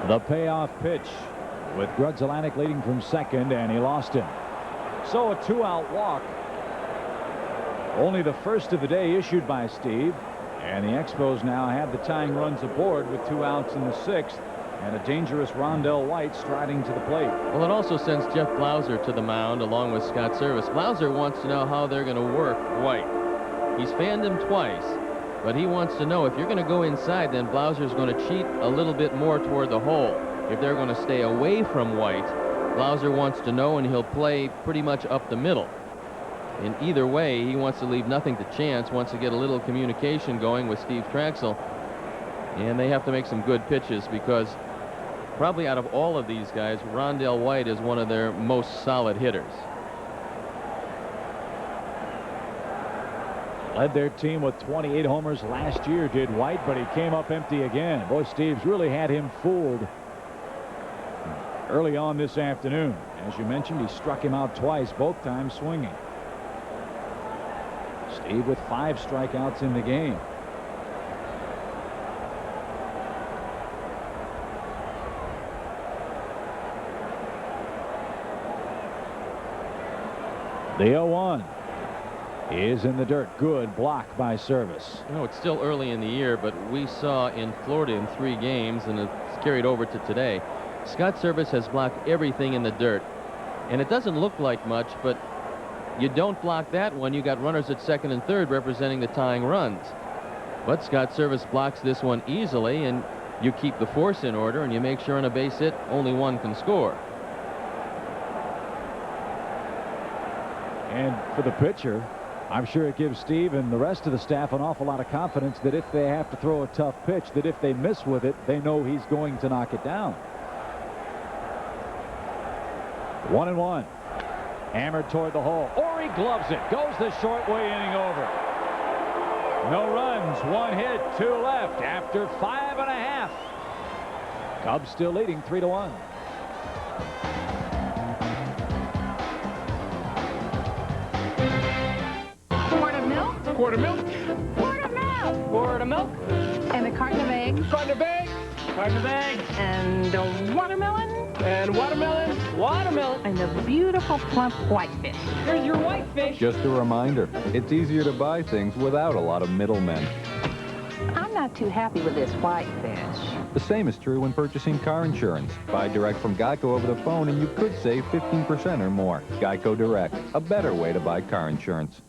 The payoff pitch with Grudzielanek leading from second, and he lost him. So a 2-out walk. Only the first of the day issued by Steve. And the Expos now have the tying runs aboard with 2 outs in the 6th. And a dangerous Rondell White striding to the plate. Well, it also sends Jeff Blauser to the mound along with Scott Service. Blauser wants to know how they're going to work White. He's fanned him twice, but he wants to know if you're going to go inside, then Blauser's going to cheat a little bit more toward the hole. If they're going to stay away from White, Blauser wants to know, and he'll play pretty much up the middle. In either way, he wants to leave nothing to chance, wants to get a little communication going with Steve Trachsel. And they have to make some good pitches because probably out of all of these guys, Rondell White is one of their most solid hitters. Led their team with 28 homers last year, did White, but he came up empty again. Boy, Steve's really had him fooled early on this afternoon. As you mentioned, he struck him out twice, both times swinging. Steve with 5 strikeouts in the game. The 0-1 is in the dirt. Good block by Service. You know, it's still early in the year, but we saw in Florida in 3 games, and it's carried over to today. Scott Service has blocked everything in the dirt, and it doesn't look like much, but you don't block that one. You got runners at second and third representing the tying runs. But Scott Service blocks this one easily, and you keep the force in order, and you make sure on a base hit only one can score. And for the pitcher, I'm sure it gives Steve and the rest of the staff an awful lot of confidence that if they have to throw a tough pitch, that if they miss with it, they know he's going to knock it down. 1-1. Hammered toward the hole. Or he gloves it. Goes the short way, inning over. No runs, 1 hit, 2 left after 5.5. Cubs still leading 3-1. Quart of milk. Quart of milk. Quart of milk. Quart of milk. And a carton of eggs. Carton of eggs. Carton of eggs. And a watermelon. And watermelon. Watermelon. And a beautiful plump whitefish. Here's your whitefish. Just a reminder, it's easier to buy things without a lot of middlemen. I'm not too happy with this whitefish. The same is true when purchasing car insurance. Buy direct from Geico over the phone and you could save 15% or more. Geico Direct, a better way to buy car insurance.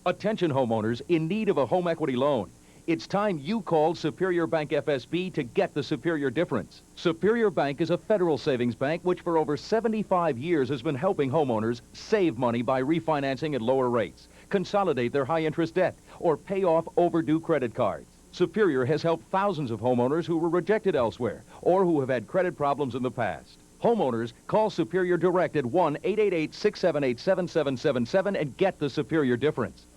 Attention homeowners in need of a home equity loan. It's time you called Superior Bank FSB to get the superior difference. Superior Bank is a federal savings bank which for over 75 years has been helping homeowners save money by refinancing at lower rates, consolidate their high-interest debt, or pay off overdue credit cards. Superior has helped thousands of homeowners who were rejected elsewhere or who have had credit problems in the past. Homeowners, call Superior Direct at 1-888-678-7777 and get the superior difference.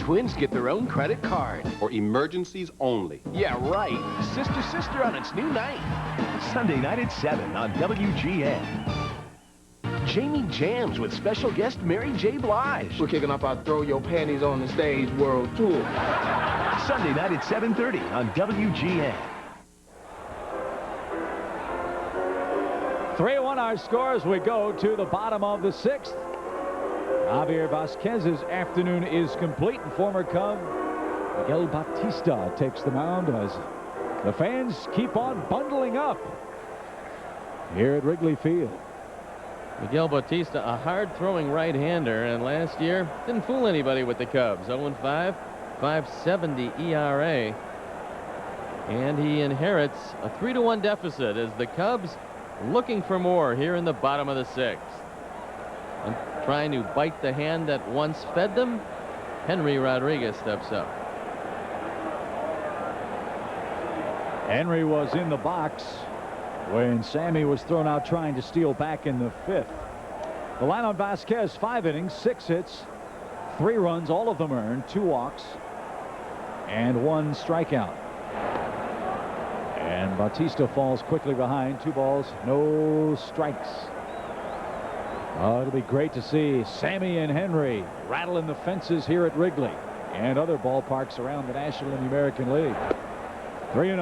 Twins get their own credit card. For emergencies only. Yeah, right. Sister, Sister on its new night. Sunday night at 7 on WGN. Jamie Jams with special guest Mary J. Blige. We're kicking off our Throw Your Panties on the Stage World Tour. Sunday night at 7:30 on WGN. 3-1 our score as we go to the bottom of the 6th. Javier Vazquez's afternoon is complete, and former Cub Miguel Bautista takes the mound as the fans keep on bundling up here at Wrigley Field. Miguel Bautista, a hard-throwing right-hander, and last year didn't fool anybody with the Cubs. 0-5, 5.70 ERA, and he inherits a 3-1 deficit as the Cubs looking for more here in the bottom of the 6th. And trying to bite the hand that once fed them, Henry Rodriguez steps up. Henry was in the box when Sammy was thrown out trying to steal back in the 5th. The line on Vazquez, 5 innings, 6 hits, 3 runs, all of them earned, 2 walks, and 1 strikeout. And Bautista falls quickly behind. 2 balls, no strikes. Oh, it'll be great to see Sammy and Henry rattling the fences here at Wrigley and other ballparks around the National and the American League. 3-0.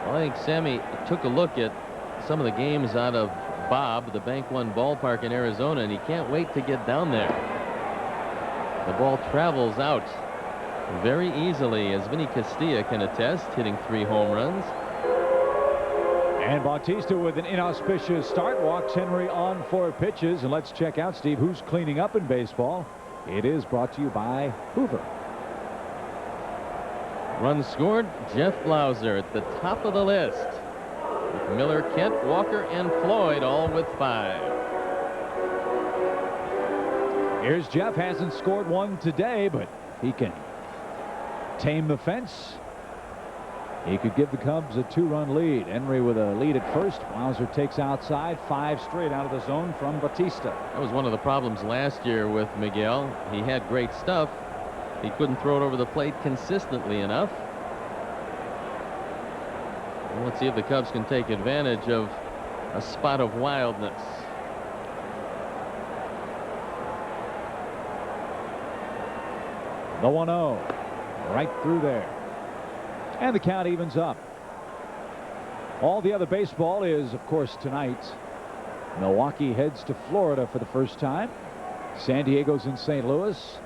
Well, I think Sammy took a look at some of the games out of Bob, the Bank One ballpark in Arizona, and he can't wait to get down there. The ball travels out very easily, as Vinny Castilla can attest, hitting 3 home runs. And Bautista with an inauspicious start walks Henry on 4 pitches. And let's check out, Steve, who's cleaning up in baseball. It is brought to you by Hoover. Runs scored, Jeff Blauser at the top of the list, with Miller, Kent, Walker, and Floyd all with 5. Here's Jeff. Hasn't scored one today, but he can tame the fence. He could give the Cubs a 2-run lead. Henry with a lead at first. Blauser takes outside, 5 straight out of the zone from Bautista. That was one of the problems last year with Miguel. He had great stuff. He couldn't throw it over the plate consistently enough. Well, let's see if the Cubs can take advantage of a spot of wildness. The 1-0 right through there. And the count evens up. All the other baseball is, of course, tonight. Milwaukee heads to Florida for the first time. San Diego's in St. Louis.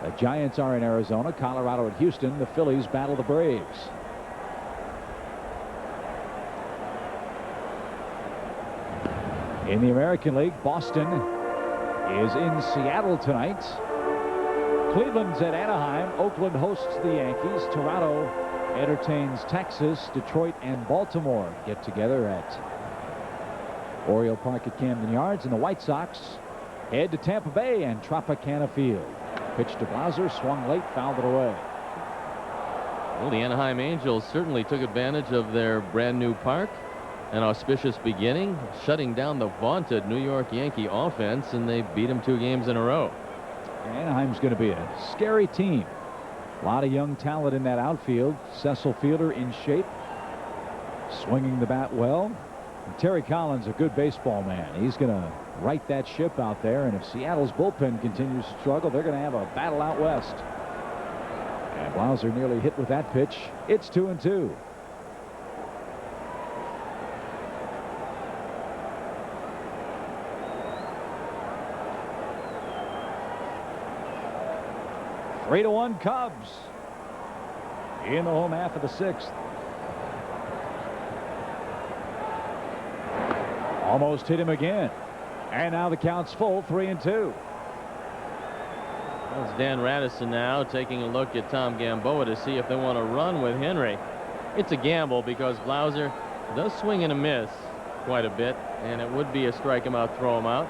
The Giants are in Arizona. Colorado at Houston. The Phillies battle the Braves. In the American League, Boston is in Seattle tonight. Cleveland's at Anaheim. Oakland hosts the Yankees. Toronto entertains Texas. Detroit and Baltimore get together at Oriole Park at Camden Yards. And the White Sox head to Tampa Bay and Tropicana Field. Pitch to Blauser, swung late, fouled it away. Well, the Anaheim Angels certainly took advantage of their brand new park. An auspicious beginning, shutting down the vaunted New York Yankee offense, and they beat them 2 games in a row. Anaheim's going to be a scary team. A lot of young talent in that outfield. Cecil Fielder in shape, swinging the bat well. And Terry Collins, a good baseball man. He's going to right that ship out there. And if Seattle's bullpen continues to struggle, they're going to have a battle out west. And Blauser nearly hit with that pitch. It's 2-2. Three to 1 Cubs in the home half of the 6th. Almost hit him again. And now the count's full, 3-2. That's Dan Radisson now taking a look at Tom Gamboa to see if they want to run with Henry. It's a gamble because Blauser does swing and a miss quite a bit, and it would be a strike him out, throw him out.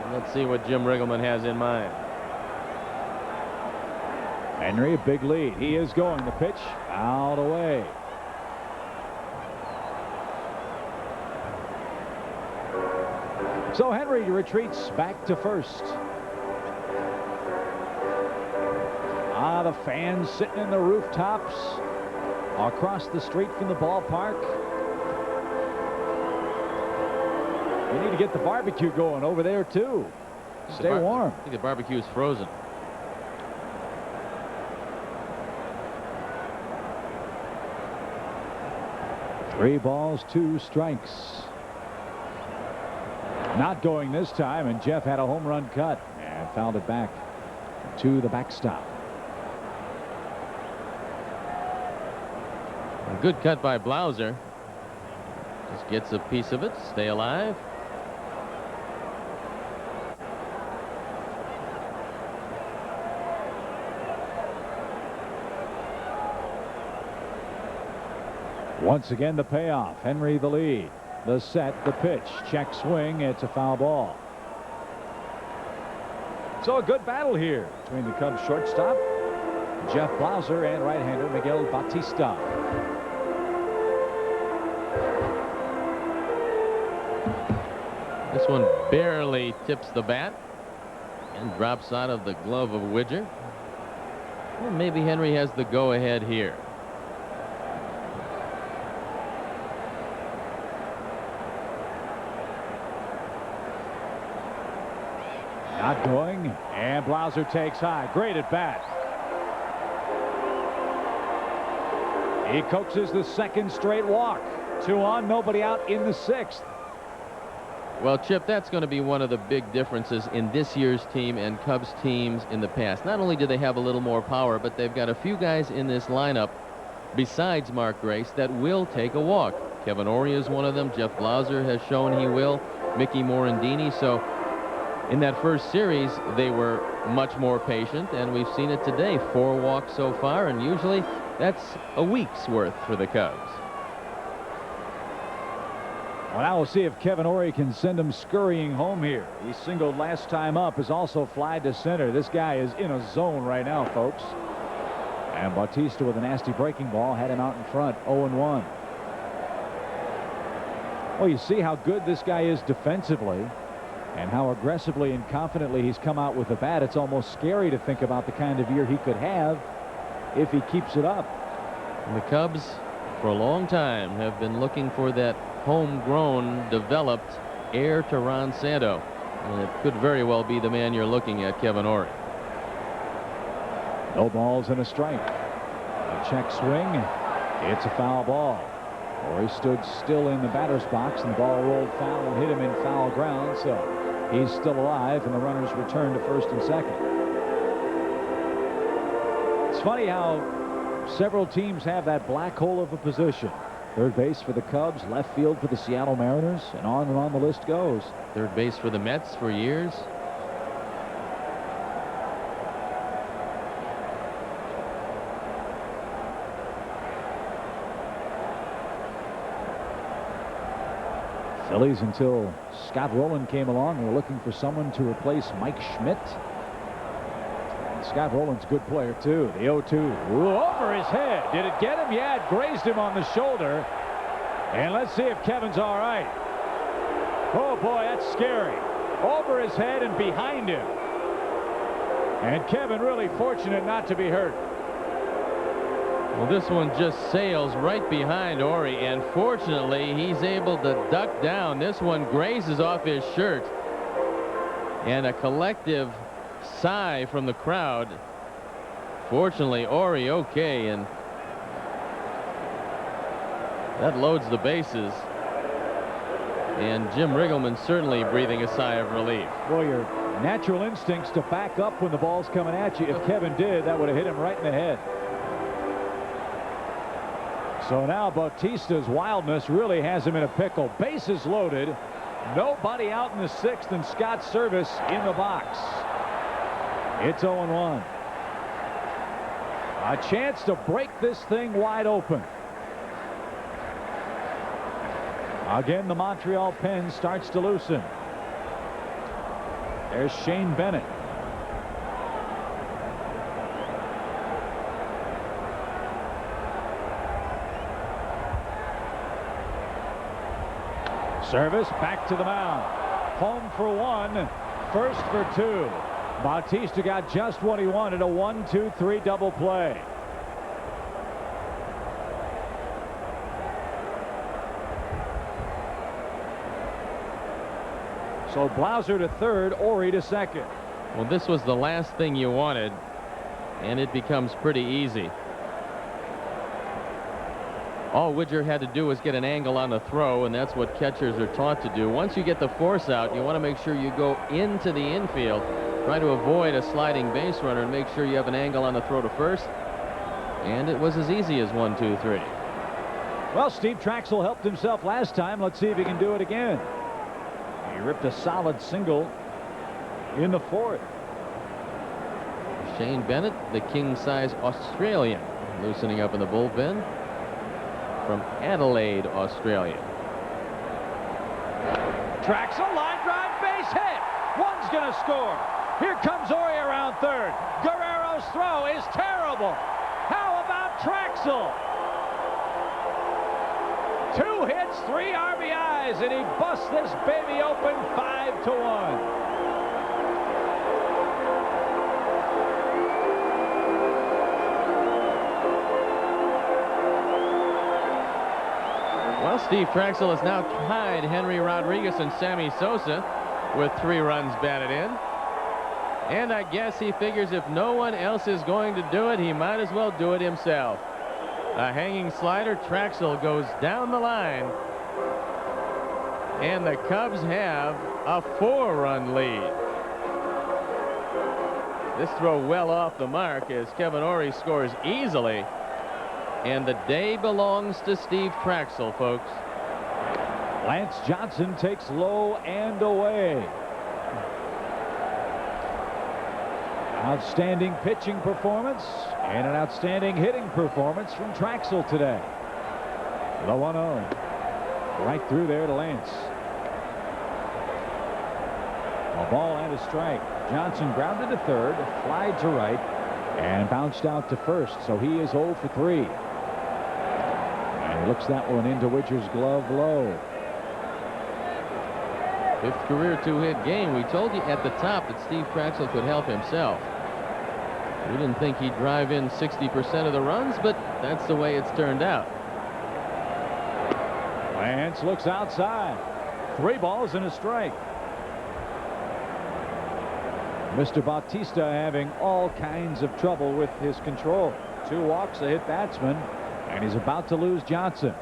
And let's see what Jim Riggleman has in mind. Henry, a big lead. He is going. The pitch out away. So Henry retreats back to first. The fans sitting in the rooftops across the street from the ballpark. You need to get the barbecue going over there too. Stay warm. I think the barbecue is frozen. Three balls, 2 strikes. Not going this time, and Jeff had a home run cut and fouled it back to the backstop. A good cut by Blauser. Just gets a piece of it. Stay alive. Once again, the payoff. Henry the lead. The set, the pitch, check swing. It's a foul ball. So a good battle here between the Cubs shortstop Jeff Blauser and right-hander Miguel Bautista. This one barely tips the bat and drops out of the glove of Widger. Well, maybe Henry has the go-ahead here. Not going, and Blauser takes high. Great at bat. He coaxes the second straight walk. 2 on, nobody out in the 6th. Well, Chip, that's going to be one of the big differences in this year's team and Cubs teams in the past. Not only do they have a little more power, but they've got a few guys in this lineup besides Mark Grace that will take a walk. Kevin Orie is one of them. Jeff Blauser has shown he will. Mickey Morandini. So in that first series, they were much more patient, and we've seen it today. 4 walks so far, and usually that's a week's worth for the Cubs. Well, now we'll see if Kevin Orie can send him scurrying home here. He singled last time up, has also flied to center. This guy is in a zone right now, folks. And Bautista with a nasty breaking ball had him out in front, 0-1. Well, you see how good this guy is defensively and how aggressively and confidently he's come out with the bat. It's almost scary to think about the kind of year he could have if he keeps it up. And the Cubs, for a long time, have been looking for that homegrown, developed heir to Ron Santo. And it could very well be the man you're looking at, Kevin Orie. No balls and a strike. A check swing. It's a foul ball. Orie stood still in the batter's box, and the ball rolled foul and hit him in foul ground, so he's still alive, and the runners return to first and second. It's funny how several teams have that black hole of a position. Third base for the Cubs, left field for the Seattle Mariners, and on the list goes. Third base for the Mets for years. Phillies, until Scott Rowland came along, were looking for someone to replace Mike Schmidt. And Scott Rowland's a good player, too. The 0-2 over his head. Did it get him? Yeah, it grazed him on the shoulder. And let's see if Kevin's all right. Oh, boy, that's scary. Over his head and behind him. And Kevin really fortunate not to be hurt. Well, this one just sails right behind Orie, and fortunately he's able to duck down. This one grazes off his shirt, and a collective sigh from the crowd. Fortunately, Orie okay, and that loads the bases. And Jim Riggleman certainly breathing a sigh of relief. Boy, your natural instincts to back up when the ball's coming at you. If Kevin did, that would have hit him right in the head. So now Bautista's wildness really has him in a pickle. Bases loaded. Nobody out in the 6th, and Scott Service in the box. It's 0-1. A chance to break this thing wide open. Again, the Montreal pen starts to loosen. There's Shane Bennett. Service back to the mound. Home for 1, first for 2. Bautista got just what he wanted, a 1-2-3 double play. So Blauser to third, Orie to second. Well, this was the last thing you wanted, and it becomes pretty easy. All Widger had to do was get an angle on the throw, and that's what catchers are taught to do. Once you get the force out, you want to make sure you go into the infield, try to avoid a sliding base runner, and make sure you have an angle on the throw to first. And it was as easy as 1, 2, 3. Well, Steve Trachsel helped himself last time. Let's see if he can do it again. He ripped a solid single in the 4th. Shane Bennett, the king-size Australian, loosening up in the bullpen from Adelaide, Australia. Trachsel, line drive, base hit. One's going to score. Here comes Orie around third. Guerrero's throw is terrible. How about Trachsel? 2 hits, 3 RBIs, and he busts this baby open 5-1. Well, Steve Trachsel has now tied Henry Rodriguez and Sammy Sosa with 3 runs batted in. And I guess he figures if no one else is going to do it, he might as well do it himself. A hanging slider. Trachsel goes down the line. And the Cubs have a 4-run lead. This throw well off the mark as Kevin Ory scores easily. And the day belongs to Steve Trachsel, folks. Lance Johnson takes low and away. Outstanding pitching performance and an outstanding hitting performance from Trachsel today. The 1-0. Right through there to Lance. A ball and a strike. Johnson grounded to third, flied to right, and bounced out to first, so he is 0 for 3. And he looks that one into Witcher's glove low. 5th career 2-hit game. We told you at the top that Steve Trachsel could help himself. We didn't think he'd drive in 60% of the runs, but that's the way it's turned out. Lance looks outside. 3 balls and a strike. Mr. Bautista having all kinds of trouble with his control. 2 walks, a hit batsman, and he's about to lose Johnson.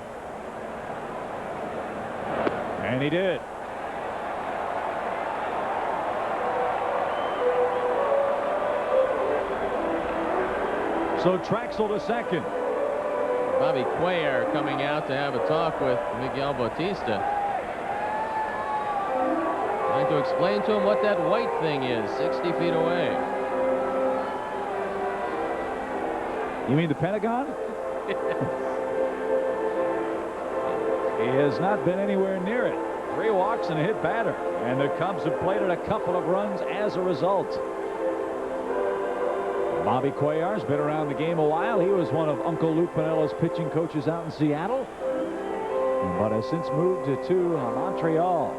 And he did. So Trachsel to second. Bobby Cuellar coming out to have a talk with Miguel Bautista. Trying to explain to him what that white thing is 60 feet away. You mean the Pentagon? He has not been anywhere near it. 3 walks and a hit batter. And the Cubs have plated a couple of runs as a result. Bobby Cuellar's been around the game a while. He was one of Uncle Lou Pinella's pitching coaches out in Seattle, but has since moved to Montreal.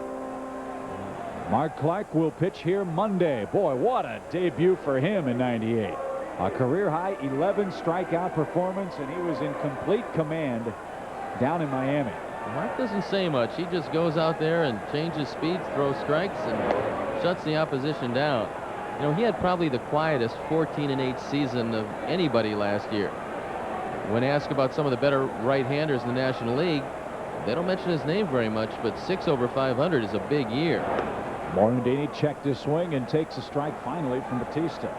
Mark Clark will pitch here Monday. Boy, what a debut for him in '98. A career-high 11 strikeout performance, and he was in complete command down in Miami. Mark doesn't say much. He just goes out there and changes speeds, throws strikes, and shuts the opposition down. You know, he had probably the quietest 14-8 season of anybody last year. When asked about some of the better right-handers in the National League, they don't mention his name very much, but 6 over 500 is a big year. Morandini checked his swing and takes a strike finally from Bautista.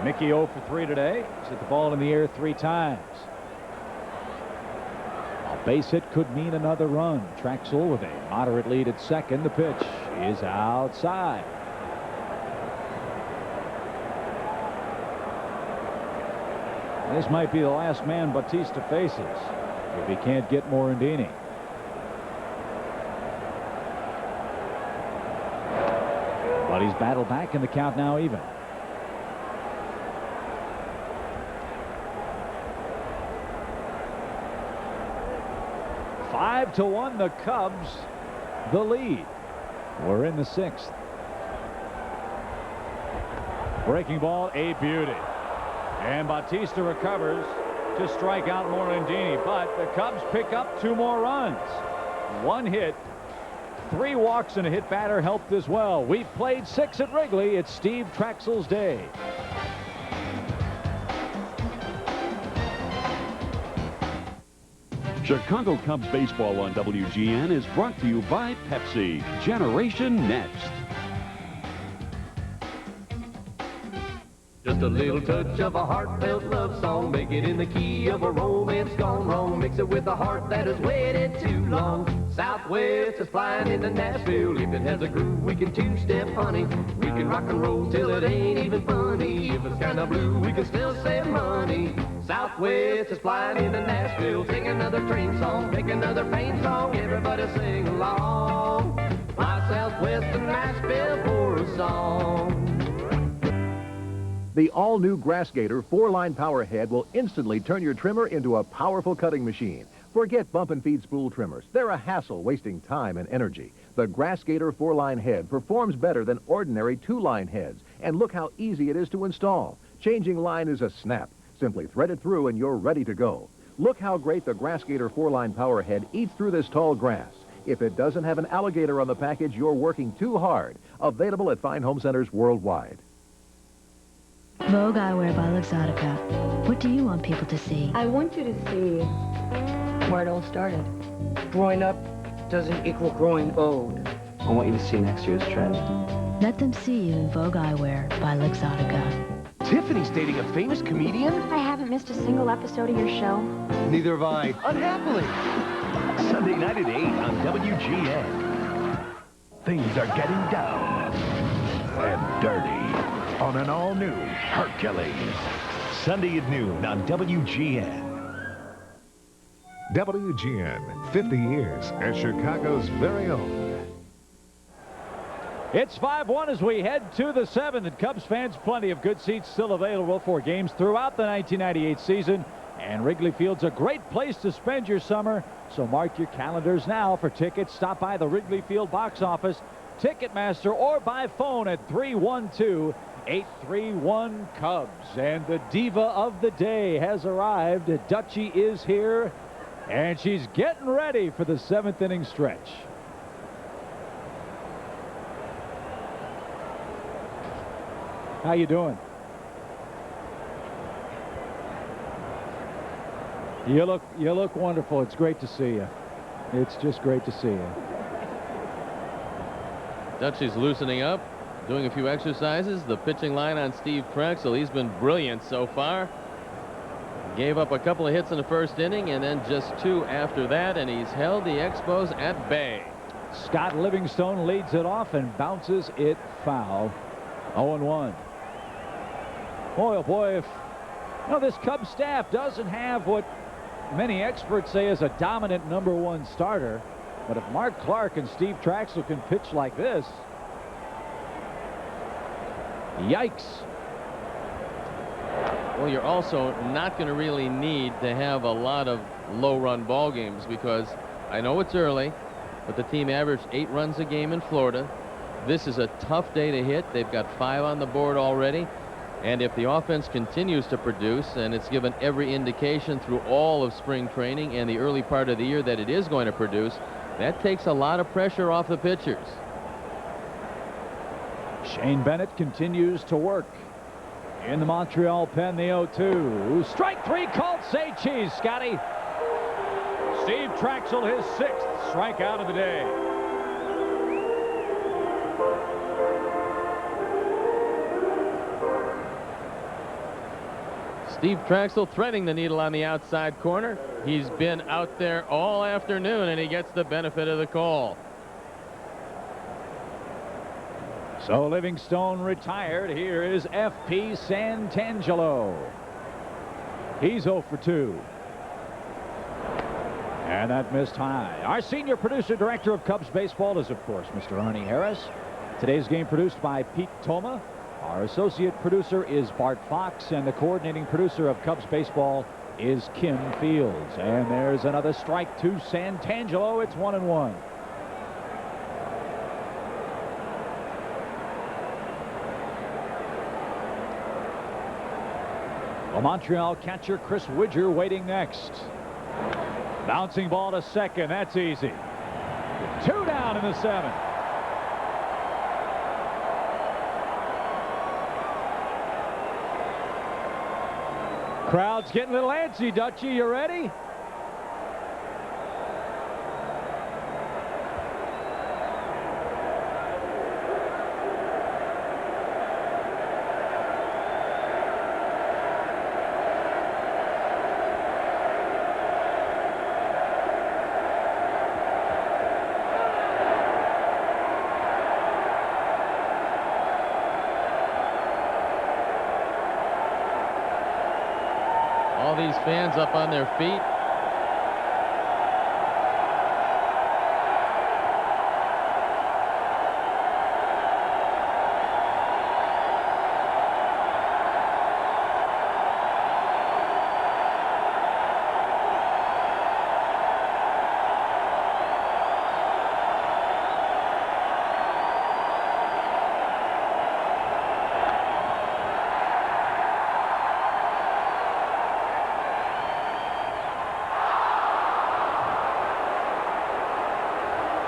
Mickey 0 for 3 today. He's hit the ball in the air 3 times. A base hit could mean another run. Trachsel with a moderate lead at second. The pitch is outside. This might be the last man Bautista faces if he can't get Morandini. But he's battled back in the count now even. Five to 1, the Cubs, the lead. We're in the 6th. Breaking ball, a beauty. And Bautista recovers to strike out Morandini, but the Cubs pick up 2 more runs. 1 hit, 3 walks, and a hit batter helped as well. We've played 6 at Wrigley. It's Steve Trachsel's day. Chicago Cubs baseball on WGN is brought to you by Pepsi. Generation Next. Just a little touch of a heartfelt love song. Make it in the key of a romance gone wrong. Mix it with a heart that has waited too long. Southwest is flying into Nashville. If it has a groove, we can 2-step, honey. We can rock and roll till it ain't even funny. If it's kind of blue, we can still save money. Southwest is flying into Nashville. Sing another train song, make another pain song. Everybody sing along. Fly Southwest to Nashville for a song. The all-new Grass Gator 4-line power head will instantly turn your trimmer into a powerful cutting machine. Forget bump and feed spool trimmers. They're a hassle, wasting time and energy. The Grass Gator 4-line head performs better than ordinary 2-line heads. And look how easy it is to install. Changing line is a snap. Simply thread it through and you're ready to go. Look how great the Grass Gator 4-line power head eats through this tall grass. If it doesn't have an alligator on the package, you're working too hard. Available at fine home centers worldwide. Vogue Eyewear by Luxottica. What do you want people to see? I want you to see where it all started. Growing up doesn't equal growing old. I want you to see next year's trend. Let them see you in Vogue Eyewear by Luxottica. Tiffany's dating a famous comedian? I haven't missed a single episode of your show. Neither have I. Unhappily. Sunday night at 8 on WGN. Things are getting down and dirty on an all-new Hercules. Sunday at noon on WGN. WGN, 50 years as Chicago's very own. It's 5-1 as we head to the 7th, and Cubs fans, plenty of good seats still available for games throughout the 1998 season. And Wrigley Field's a great place to spend your summer, so mark your calendars now for tickets. Stop by the Wrigley Field box office, Ticketmaster, or by phone at 312-831-CUBS. And the diva of the day has arrived. Dutchie is here, and she's getting ready for the 7th inning stretch. How you doing? You look wonderful. It's great to see you. It's just great to see you. Dutchie's loosening up, doing a few exercises. The pitching line on Steve Trachsel. He's been brilliant so far. Gave up a couple of hits in the first inning and then just 2 after that, and he's held the Expos at bay. Scott Livingstone leads it off and bounces it foul. 0-1. Boy, oh boy, if this Cubs staff doesn't have what many experts say is a dominant #1 starter, but if Mark Clark and Steve Trachsel can pitch like this, yikes. Well, you're also not going to really need to have a lot of low-run ball games, because I know it's early, but the team averaged 8 runs a game in Florida. This is a tough day to hit. They've got 5 on the board already. And if the offense continues to produce, and it's given every indication through all of spring training and the early part of the year that it is going to produce, that takes a lot of pressure off the pitchers. Shane Bennett continues to work in the Montreal pen. The 0-2. Strike 3 called. Say cheese, Scotty. Steve Trachsel, his 6th strikeout of the day. Steve Trachsel threading the needle on the outside corner. He's been out there all afternoon, and he gets the benefit of the call. So Livingstone retired. Here is F.P. Santangelo. He's 0 for 2. And that missed high. Our senior producer director of Cubs baseball is, of course, Mr. Ernie Harris. Today's game produced by Pete Toma. Our associate producer is Bart Fox, and the coordinating producer of Cubs baseball is Kim Fields. And there's another strike to Santangelo. It's 1-1. The Montreal catcher Chris Widger waiting next. Bouncing ball to second. That's easy. 2 down in the 7th. Crowd's getting a little antsy, Dutchie. You ready? All these fans up on their feet.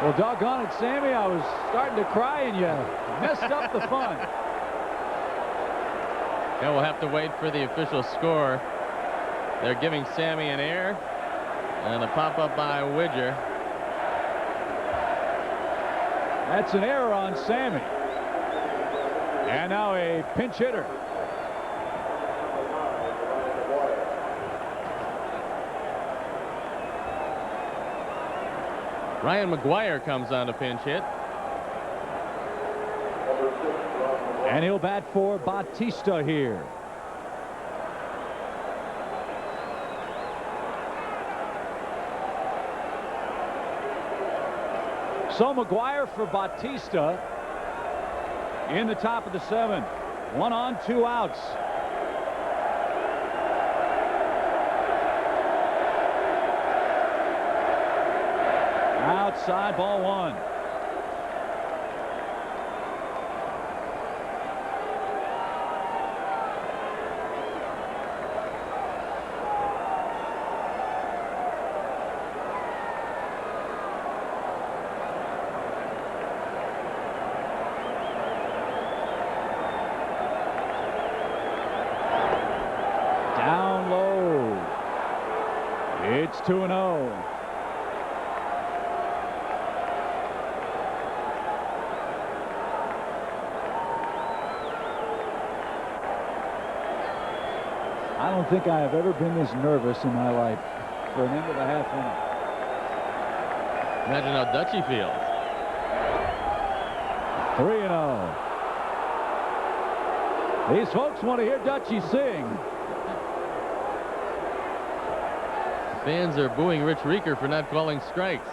Well, doggone it, Sammy, I was starting to cry and you messed up the fun. Yeah, we'll have to wait for the official score. They're giving Sammy an error and a pop-up by Widger. That's an error on Sammy. And now a pinch hitter. Ryan McGuire comes on to pinch hit. And he'll bat for Bautista here. So McGuire for Bautista in the top of the 7th. 1 on, 2 outs. Outside, ball 1. Down low. It's 2-0. I don't think I have ever been this nervous in my life for an end of a half inning. Imagine how Dutchy feels. 3-0. These folks want to hear Dutchy sing. Fans are booing Rich Rieker for not calling strikes.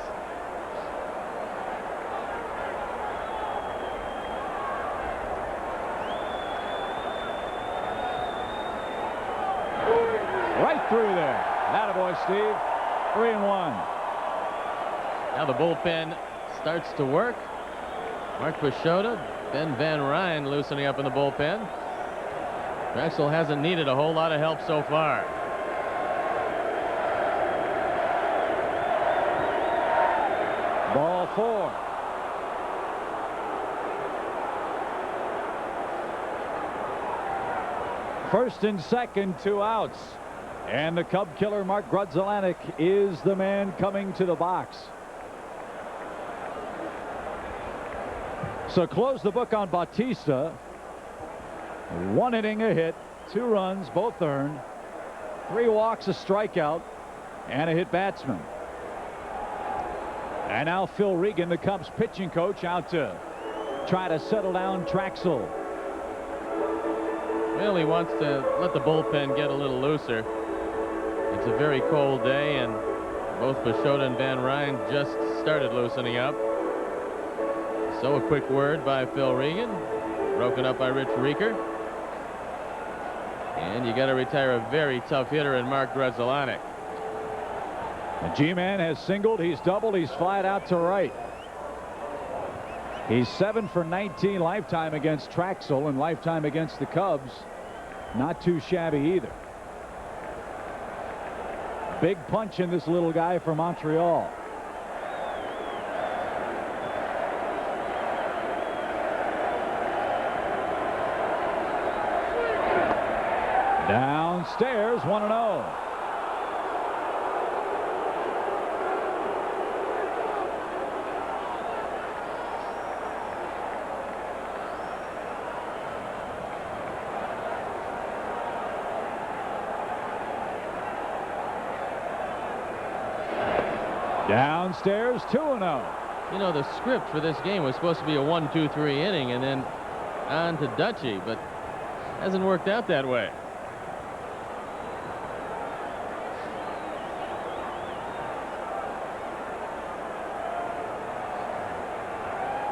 Right through there. Attaboy, Steve. 3-1. Now the bullpen starts to work. Mark Pachota, Ben Van Ryn loosening up in the bullpen. Trachsel hasn't needed a whole lot of help so far. Ball 4. First and second, 2 outs. And the Cub killer, Mark Grudzielanek, is the man coming to the box. So close the book on Bautista. 1 inning, a hit, 2 runs, both earned, 3 walks, a strikeout, and a hit batsman. And now Phil Regan, the Cubs pitching coach, out to try to settle down Trachsel. Well, he wants to let the bullpen get a little looser. It's a very cold day, and both Pachota and Van Ryn just started loosening up. So a quick word by Phil Regan, broken up by Rich Rieker. And you got to retire a very tough hitter in Mark Grudzielanek. The G-man has singled, he's doubled, he's flied out to right. He's 7 for 19 lifetime against Trachsel, and lifetime against the Cubs. Not too shabby either. Big punch in this little guy from Montreal. Downstairs, 1-0. Downstairs, 2-0. You know, the script for this game was supposed to be a 1-2-3 inning and then on to Dutchy, but hasn't worked out that way.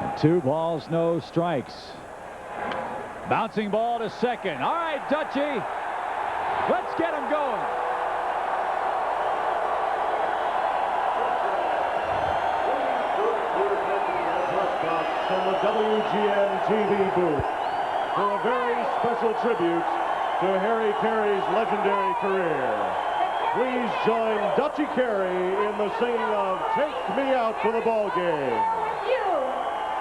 And 2 balls, no strikes. Bouncing ball to second. All right, Dutchy. Let's get him going. From the WGN-TV booth for a very special tribute to Harry Caray's legendary career. please join Dutchy Caray in the singing of Take Me Out to the Ball Game. You,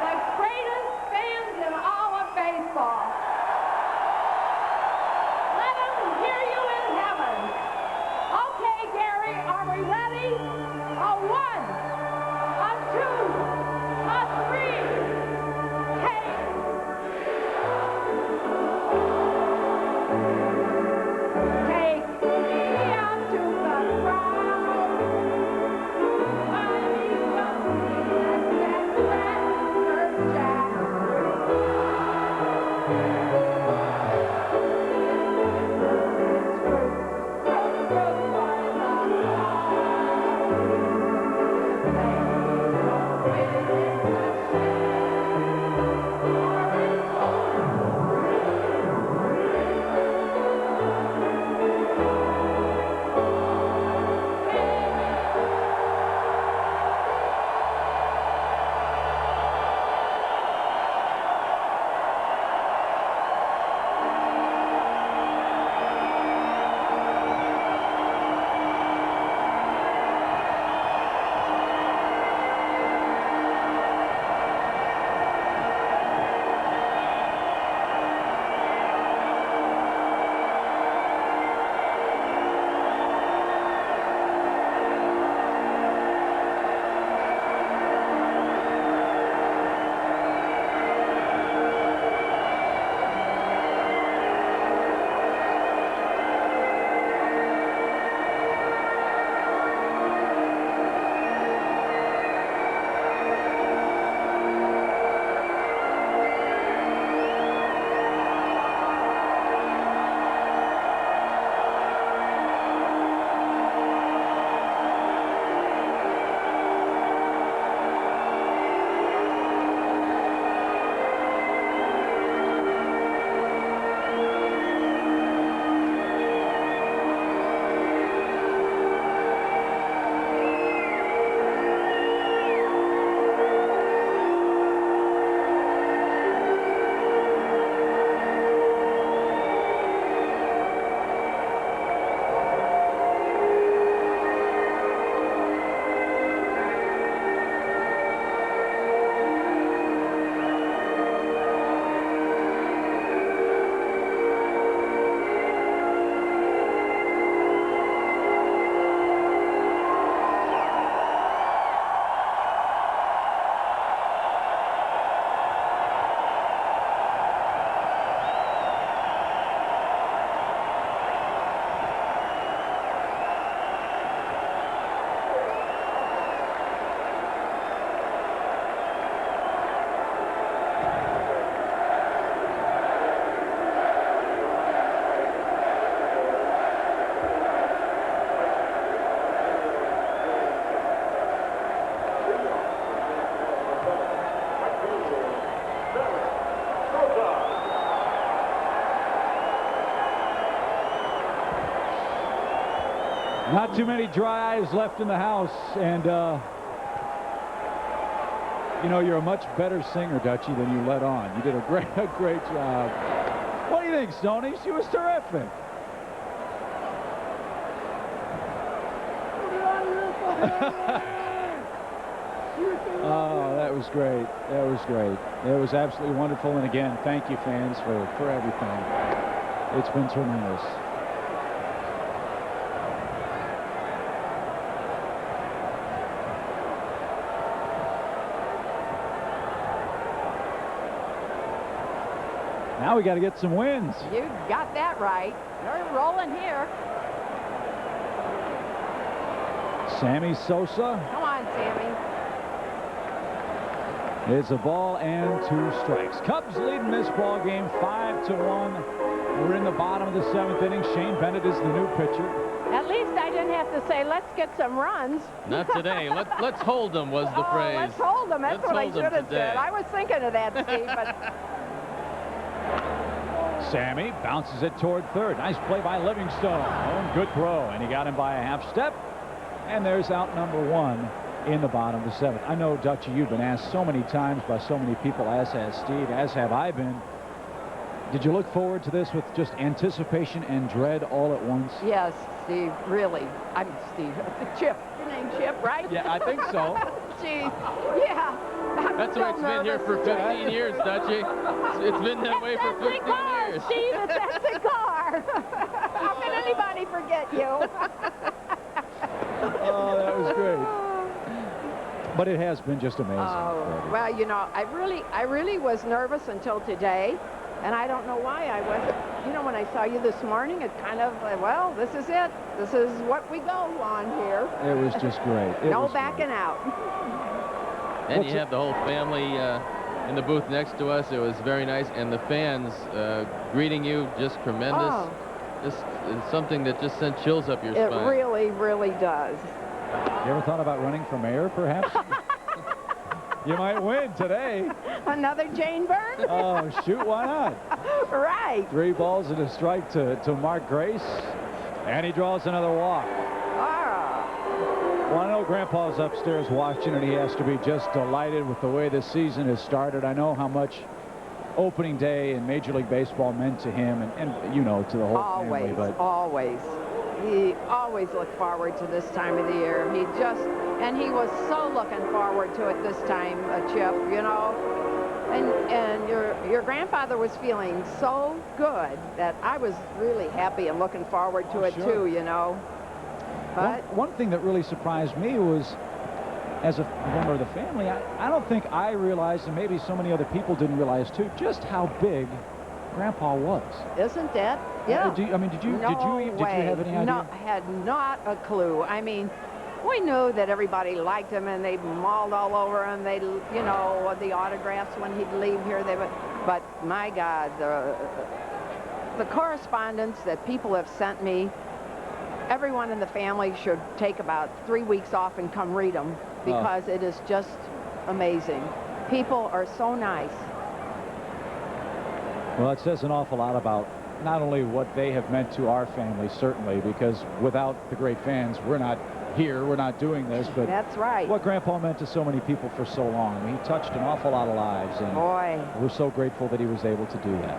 the greatest fans in all of baseball. Let them hear you in heaven. Okay, Gary, are we ready? A 1, a 2, a 3, take. Take me out to the crowd. I need that Bradford Jack. Not too many dry eyes left in the house, and you know, you're a much better singer, Dutchy, than you let on. You did a great job. What do you think, Stoney? She was terrific. Oh, that was great. That was great. It was absolutely wonderful. And again, thank you, fans, for everything. It's been tremendous. Now we got to get some wins. You got that right. You're rolling here. Sammy Sosa. Come on, Sammy. It's a ball and 2 strikes. Cubs leading this ball game 5-1. We're in the bottom of the 7th inning. Shane Bennett is the new pitcher. At least I didn't have to say, let's get some runs. Not today. Let's hold them was the phrase. Let's hold them. That's what I should have said. I was thinking of that, Steve, but... Sammy bounces it toward third. Nice play by Livingstone. Oh, good throw, and he got him by a half step. And there's out number 1 in the bottom of the 7th. I know, Dutchy, you've been asked so many times by so many people, as has Steve, as have I been. Did you look forward to this with just anticipation and dread all at once? Yes, Steve, really. I'm Steve. Chip. Your name Chip, right? Yeah, I think so. Gee, yeah. That's why it's been here for 15 years, Dutchie. It's been that way for 15 years. Steve, it's that cigar. How can anybody forget you? Oh, that was great. But it has been just amazing. Oh, well, you know, I really was nervous until today, and I don't know why I wasn't. You know, when I saw you this morning, it kind of, well, this is it. This is what we go on here. It was just great. No backing out. And you have the whole family in the booth next to us. It was very nice. And the fans greeting you, just tremendous. Oh. Just something that just sent chills up your spine. It really, really does. You ever thought about running for mayor, perhaps? You might win today. Another Jane Byrne? Oh, shoot, why not? Right. 3 balls and a strike to Mark Grace. And he draws another walk. Well, I know Grandpa's upstairs watching, and he has to be just delighted with the way this season has started. I know how much opening day in Major League Baseball meant to him, and you know, to the whole family. But Always. He always looked forward to this time of the year. He was so looking forward to it this time, Chip, you know. And your grandfather was feeling so good that I was really happy and looking forward to it too, you know. But one thing that really surprised me was, as a member of the family, I don't think I realized, and maybe so many other people didn't realize too, just how big Grandpa was. Isn't that? Yeah. Did you have any idea? No, I had not a clue. I mean, we knew that everybody liked him, and they mauled all over him. They, you know, the autographs when he'd leave here. But my God, the correspondence that people have sent me. Everyone in the family should take about 3 weeks off and come read them, because it is just amazing. People are so nice. Well, it says an awful lot about not only what they have meant to our family, certainly, because without the great fans, we're not here, we're not doing this, but that's right. What Grandpa meant to so many people for so long. I mean, he touched an awful lot of lives, and we're so grateful that he was able to do that.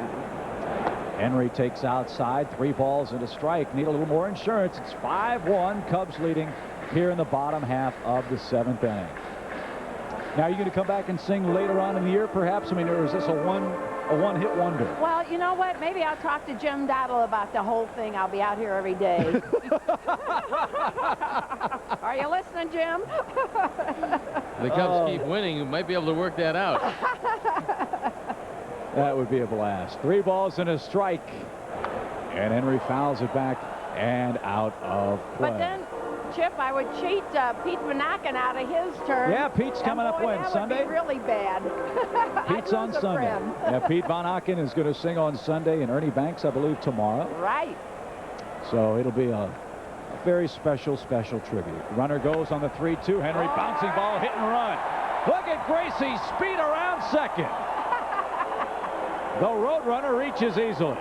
Henry takes outside, 3 balls and a strike. Need a little more insurance. It's 5-1. Cubs leading here in the bottom half of the 7th inning. Now, are you going to come back and sing later on in the year, perhaps? I mean, or is this a one-hit wonder? Well, you know what? Maybe I'll talk to Jim Dottle about the whole thing. I'll be out here every day. Are you listening, Jim? The Cubs keep winning. You might be able to work that out. That would be a blast. 3 balls and a strike. And Henry fouls it back and out of play. But then, Chip, I would cheat Pete Vanaken out of his turn. Yeah, Pete's coming up when? Sunday? That would be really bad. Pete's on Sunday. Yeah, Pete Vanaken is going to sing on Sunday, and Ernie Banks, I believe, tomorrow. Right. So it'll be a very special tribute. Runner goes on the 3-2. Henry bouncing ball, hit and run. Look at Gracie speed around second. The Roadrunner reaches easily.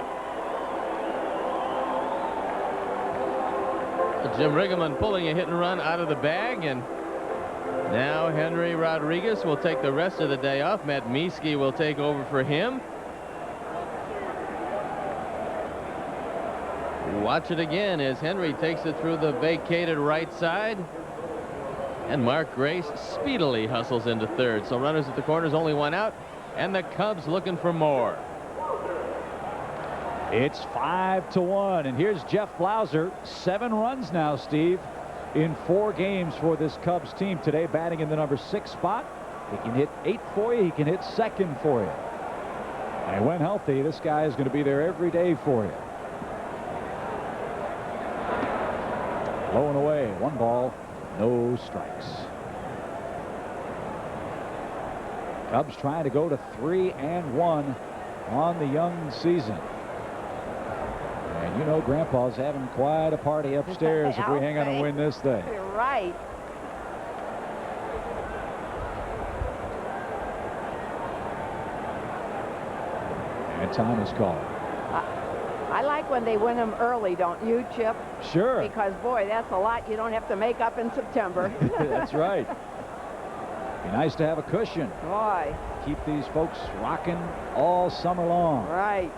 Jim Riggleman pulling a hit and run out of the bag, and now Henry Rodriguez will take the rest of the day off. Matt Mieske will take over for him. Watch it again as Henry takes it through the vacated right side. And Mark Grace speedily hustles into third. So runners at the corners, only 1 out, and the Cubs looking for more. It's 5-1, and here's Jeff Blauser. 7 runs now, Steve, in 4 games for this Cubs team today, batting in the number 6 spot. He can hit 8 for you. He can hit 2nd for you. And when healthy, this guy is going to be there every day for you. Low and away, 1 ball, no strikes. Cubs trying to go to 3-1 on the young season. And you know, Grandpa's having quite a party upstairs if we hang on and win this thing. You're right. And time is called. I like when they win them early, don't you, Chip? Sure. Because, boy, that's a lot you don't have to make up in September. That's right. Be nice to have a cushion. Boy. Keep these folks rocking all summer long. Right.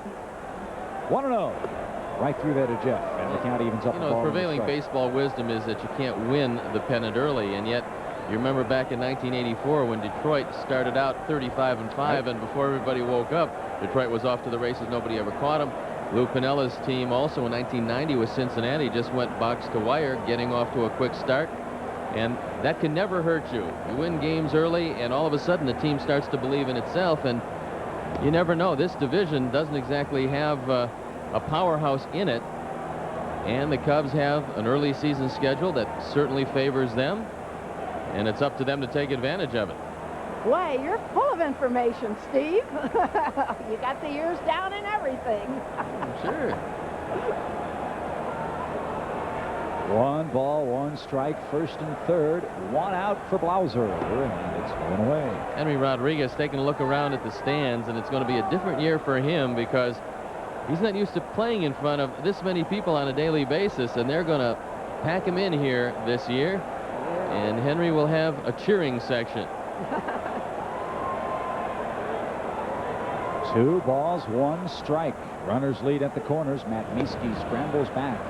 1-0. Right through there to Jeff. And the count evens up. You know, the prevailing baseball wisdom is that you can't win the pennant early, and yet you remember back in 1984 when Detroit started out 35-5, right, and before everybody woke up, Detroit was off to the races. Nobody ever caught them. Lou Pinella's team also in 1990 with Cincinnati just went box to wire, getting off to a quick start. And that can never hurt you. You win games early, and all of a sudden the team starts to believe in itself, and you never know. This division doesn't exactly have a powerhouse in it, and the Cubs have an early season schedule that certainly favors them, and it's up to them to take advantage of it. Boy, you're full of information, Steve. You got the ears down and everything. Sure. 1 ball, 1 strike, first and third, 1 out for Blauser, and it's going away. Henry Rodriguez taking a look around at the stands, and it's going to be a different year for him because he's not used to playing in front of this many people on a daily basis, and they're going to pack him in here this year, and Henry will have a cheering section. 2 balls, 1 strike. Runners lead at the corners. Matt Mieske scrambles back.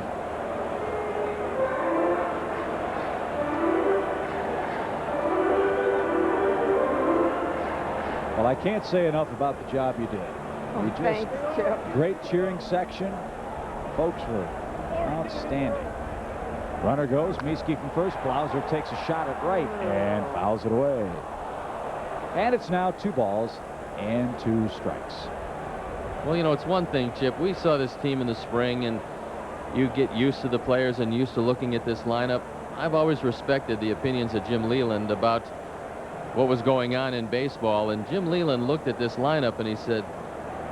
Well, I can't say enough about the job you did. Oh, thanks, Chip. Great cheering section. Folks were outstanding. Runner goes. Mieske from first. Blauser takes a shot at right and fouls it away. And it's now 2 balls and 2 strikes. Well, you know, it's one thing, Chip. We saw this team in the spring, and you get used to the players and used to looking at this lineup. I've always respected the opinions of Jim Leyland about what was going on in baseball, and Jim Leyland looked at this lineup and he said,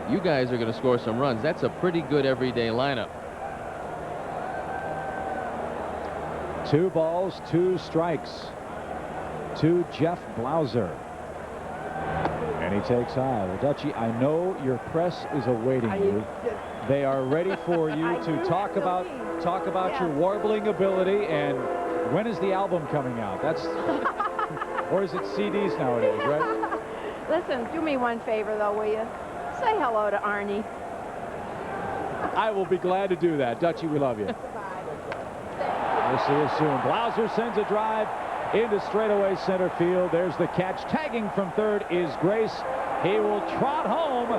you guys are going to score some runs. That's a pretty good everyday lineup. 2 balls, 2 strikes to Jeff Blauser. And he takes high. Well, Dutchie, I know your press is awaiting you. They are ready for you to talk about your warbling ability. And when is the album coming out? That's or is it CDs nowadays, right? Listen, do me one favor, though, will you? Say hello to Arnie. I will be glad to do that. Dutchie, we love you. We'll see you soon. Blauser sends a drive into straightaway center field. There's the catch. Tagging from third is Grace. He will trot home,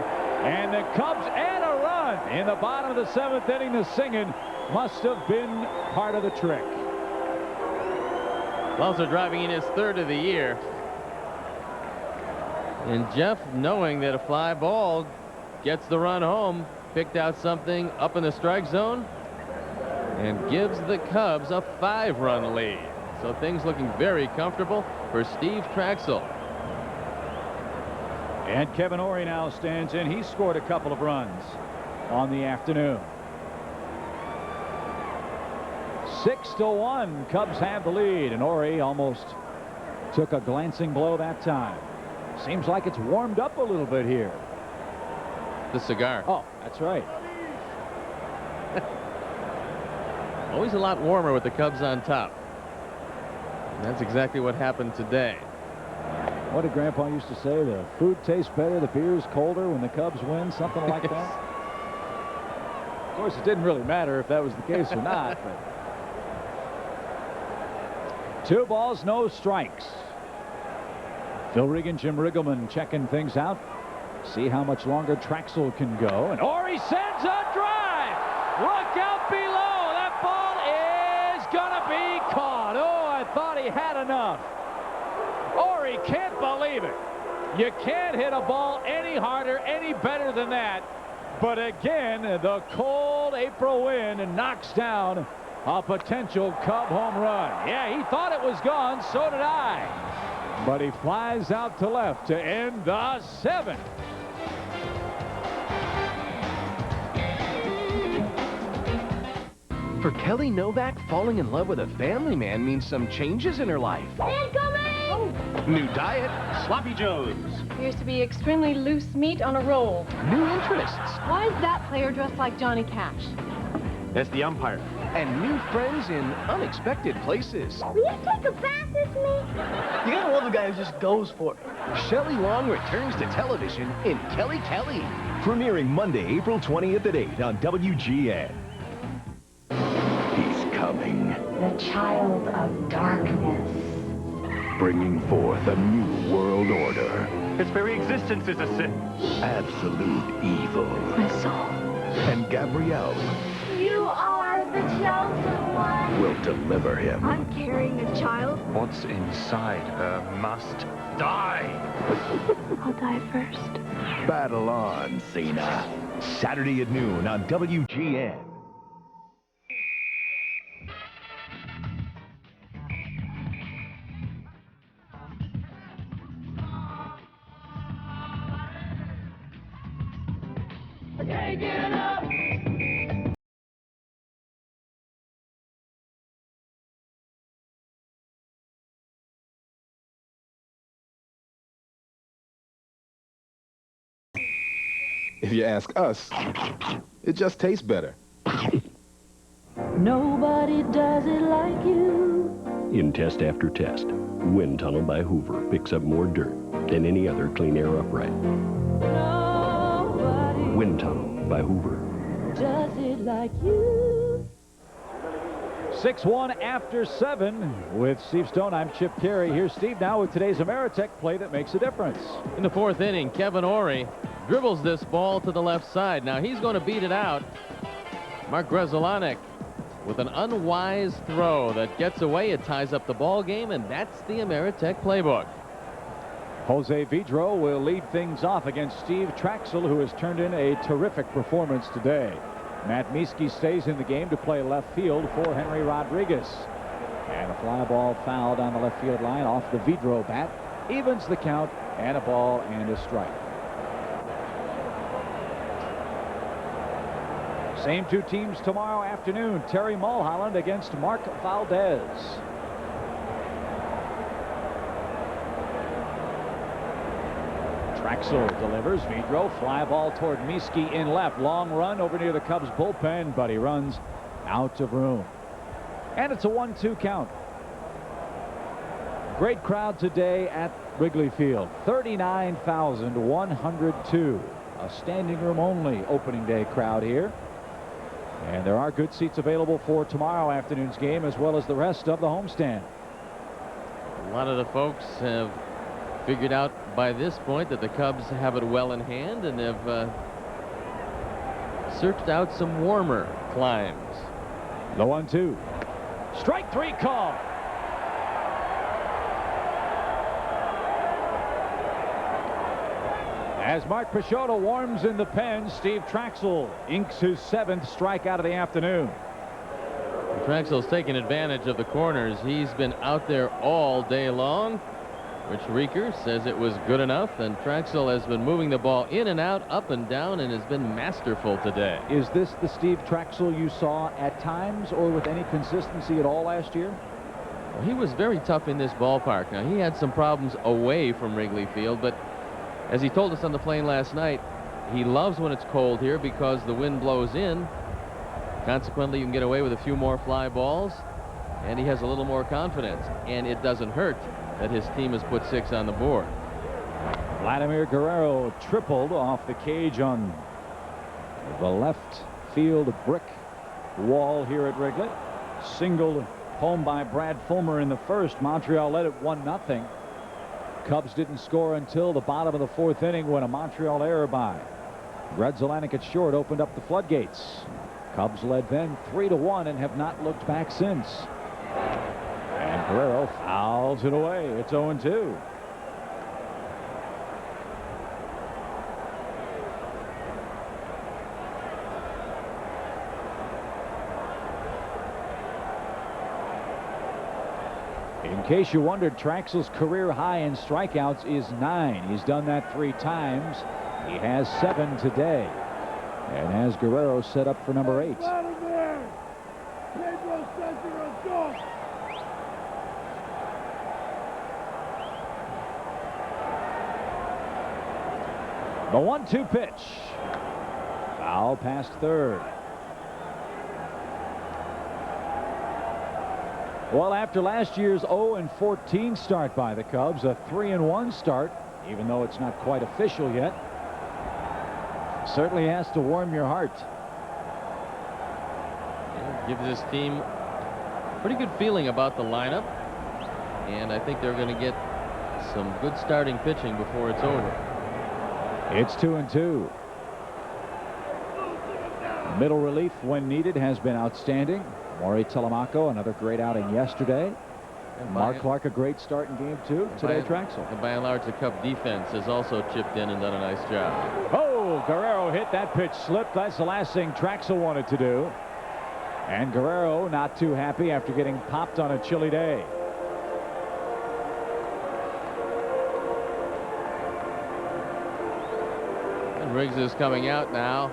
and the Cubs add a run in the bottom of the 7th inning. The singing must have been part of the trick. Blauser driving in his 3rd of the year. And Jeff, knowing that a fly ball gets the run home, picked out something up in the strike zone and gives the Cubs a 5-run lead. So things looking very comfortable for Steve Trachsel. And Kevin Ory now stands in. He scored a couple of runs on the afternoon. 6-1. Cubs have the lead, and Ory almost took a glancing blow that time. Seems like it's warmed up a little bit here. The cigar. Oh, that's right. Always a lot warmer with the Cubs on top. And that's exactly what happened today. What did Grandpa used to say? The food tastes better, the beer's colder when the Cubs win, something like that. Of course, it didn't really matter if that was the case or not. But 2 balls, no strikes. Phil Regan, Jim Riggleman checking things out. See how much longer Trachsel can go. And Ory sends a drive. Look out below. That ball is going to be caught. Oh, I thought he had enough. Ory can't believe it. You can't hit a ball any harder, any better than that. But again, the cold April wind knocks down a potential Cub home run. Yeah, he thought it was gone. So did I. But he flies out to left to end the 7th. For Kelly Novak, falling in love with a family man means some changes in her life. Incoming! New diet, Sloppy Joe's. Used to be extremely loose meat on a roll. New interests. Why is that player dressed like Johnny Cash? That's the umpire. and new friends in unexpected places. Will you take a bath with me? You gotta love a guy who just goes for it. Shelley Long returns to television in Kelly Kelly. Premiering Monday, April 20th at 8 on WGN. He's coming, The child of darkness. bringing forth a new world order. Its very existence is a sin. Absolute evil. My soul. And Gabrielle You are the chosen one. will deliver him. I'm carrying a child. What's inside her must die. I'll die first. Battle on, Cena. Saturday at noon on WGN. Take it up. If you ask us, it just tastes better. Nobody does it like you. In test after test, Wind Tunnel by Hoover picks up more dirt than any other clean air upright. Nobody Wind Tunnel by Hoover. does it like you. 6-1 after 7 with Steve Stone. I'm Chip Carey. Here's Steve now with today's Ameritech play that makes a difference. In the 4th inning, Kevin Ory dribbles this ball to the left side. Now he's going to beat it out. Mark Grzelcyk with an unwise throw that gets away. It ties up the ball game, and that's the Ameritech playbook. Jose Vidro will lead things off against Steve Trachsel, who has turned in a terrific performance today. Matt Mieske stays in the game to play left field for Henry Rodriguez. And a fly ball fouled on the left field line off the Vidro bat. Evens the count, and a ball and a strike. Same two teams tomorrow afternoon. Terry Mulholland against Mark Valdez. Trachsel delivers. Vidro, fly ball toward Mieske in left. Long run over near the Cubs bullpen, but he runs out of room. And it's a 1-2 count. Great crowd today at Wrigley Field. 39,102. A standing room only opening day crowd here. And there are good seats available for tomorrow afternoon's game, as well as the rest of the homestand. A lot of the folks have figured out by this point that the Cubs have it well in hand and have searched out some warmer climes. The 1-2. Strike 3 call. As Mark Peixoto warms in the pen, Steve Trachsel inks his 7th strikeout of the afternoon. Trachsel's taking advantage of the corners. He's been out there all day long. Rich Rieker says it was good enough, and Trachsel has been moving the ball in and out, up and down, and has been masterful today. Is this the Steve Trachsel you saw at times or with any consistency at all last year? Well, he was very tough in this ballpark. Now, he had some problems away from Wrigley Field, but as he told us on the plane last night, he loves when it's cold here because the wind blows in. Consequently, you can get away with a few more fly balls, and he has a little more confidence, and it doesn't hurt that his team has put 6 on the board. Vladimir Guerrero tripled off the cage on the left field brick wall here at Wrigley. Singled home by Brad Fulmer in the first. Montreal led it 1-0. Cubs didn't score until the bottom of the 4th inning when a Montreal error by Grzelcyk at short opened up the floodgates. Cubs led then 3-1 and have not looked back since. And Guerrero fouls it away. It's 0-2. In case you wondered, Trachsel's career high in strikeouts is 9. He's done that 3 times. He has 7 today. And has Guerrero set up for number 8. The 1-2 pitch. Foul past third. Well, after last year's 0-14 start by the Cubs, a 3-1 start, even though it's not quite official yet, certainly has to warm your heart. It gives this team a pretty good feeling about the lineup, and I think they're going to get some good starting pitching before it's over. It's 2-2. Middle relief when needed has been outstanding. Maury Telemaco, another great outing yesterday. And Mark Clark, a great start in game 2 today. Trachsel. And by and large, the Cub defense has also chipped in and done a nice job. Oh, Guerrero hit that pitch, slipped. That's the last thing Trachsel wanted to do. And Guerrero not too happy after getting popped on a chilly day. And Riggs is coming out now.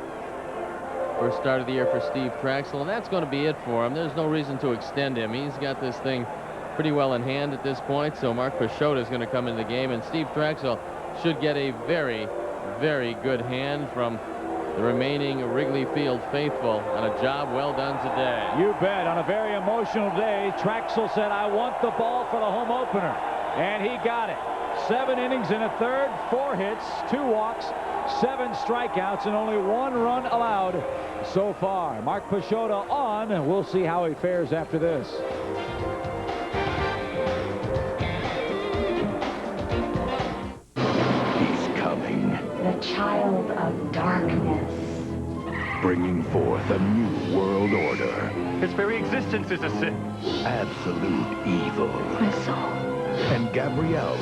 First start of the year for Steve Trachsel, and that's going to be it for him. There's no reason to extend him. He's got this thing pretty well in hand at this point, so Mark Peixoto is going to come into the game, and Steve Trachsel should get a very, very good hand from the remaining Wrigley Field faithful on a job well done today. You bet. On a very emotional day, Trachsel said, "I want the ball for the home opener," and he got it. 7 innings in a third, 4 hits, 2 walks, 7 strikeouts, and only 1 run allowed so far. Mark Peixoto on, and we'll see how he fares after this. He's coming. The child of darkness. Bringing forth a new world order. His very existence is a sin. Absolute evil. My soul. And Gabrielle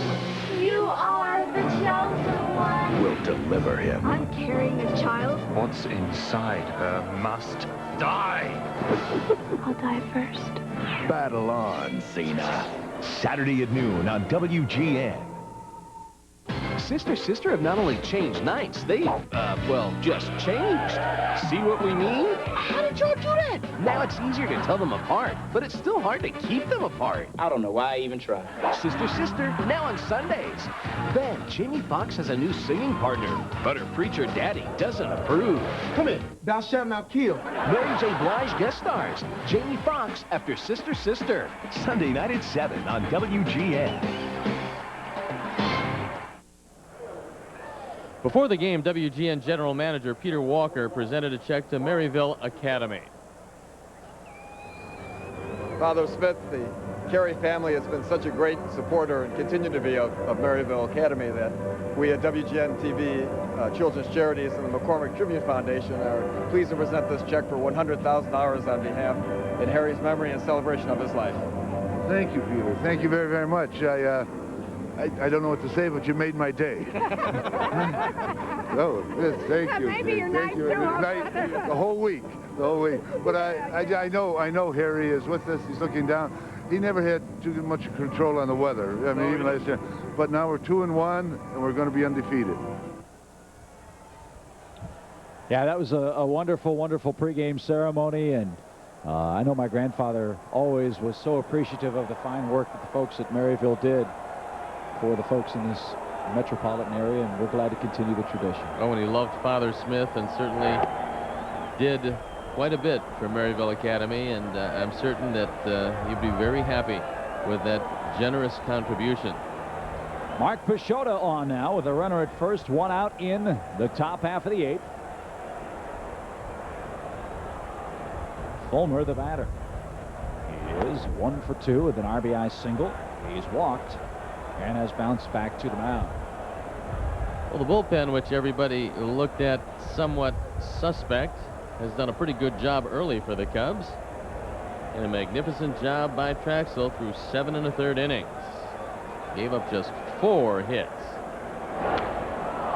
You are the chosen one. will deliver him. I'm carrying a child. What's inside her must die. I'll die first. Battle on, Cena. Saturday at noon on WGN. Sister, Sister have not only changed nights, they've, well, just changed. See what we mean? How did y'all do that? Now it's easier to tell them apart, but it's still hard to keep them apart. I don't know why I even try. Sister, Sister, now on Sundays. Then, Jamie Foxx has a new singing partner, but her preacher daddy doesn't approve. Come in. Thou shalt not kill. Mary J. Blige guest stars. Jamie Foxx after Sister, Sister. Sunday night at 7 on WGN. Before the game, WGN General Manager Peter Walker presented a check to Maryville Academy. Father Smith, the Caray family has been such a great supporter and continue to be of Maryville Academy that we at WGN-TV, Children's Charities, and the McCormick Tribute Foundation are pleased to present this check for $100,000 on behalf in Harry's memory and celebration of his life. Thank you, Peter. Thank you very, very much. I don't know what to say, but you made my day. Oh, yes, thank you. Maybe you're nice too. The whole week. But I know Harry is with us. He's looking down. He never had too much control on the weather. I mean, even last year. But now we're 2-1, and we're going to be undefeated. Yeah, that was a wonderful, wonderful pregame ceremony, and I know my grandfather always was so appreciative of the fine work that the folks at Maryville did for the folks in this metropolitan area, and we're glad to continue the tradition. Oh, and he loved Father Smith and certainly did quite a bit for Maryville Academy, and I'm certain that he'd be very happy with that generous contribution. Mark Peixoto on now with a runner at first, 1 out in the top half of the 8th. Fulmer, the batter. He is 1 for 2 with an RBI single. He's walked and has bounced back to the mound. Well, the bullpen, which everybody looked at somewhat suspect, has done a pretty good job early for the Cubs. And a magnificent job by Trachsel through 7 1/3 innings. Gave up just 4 hits.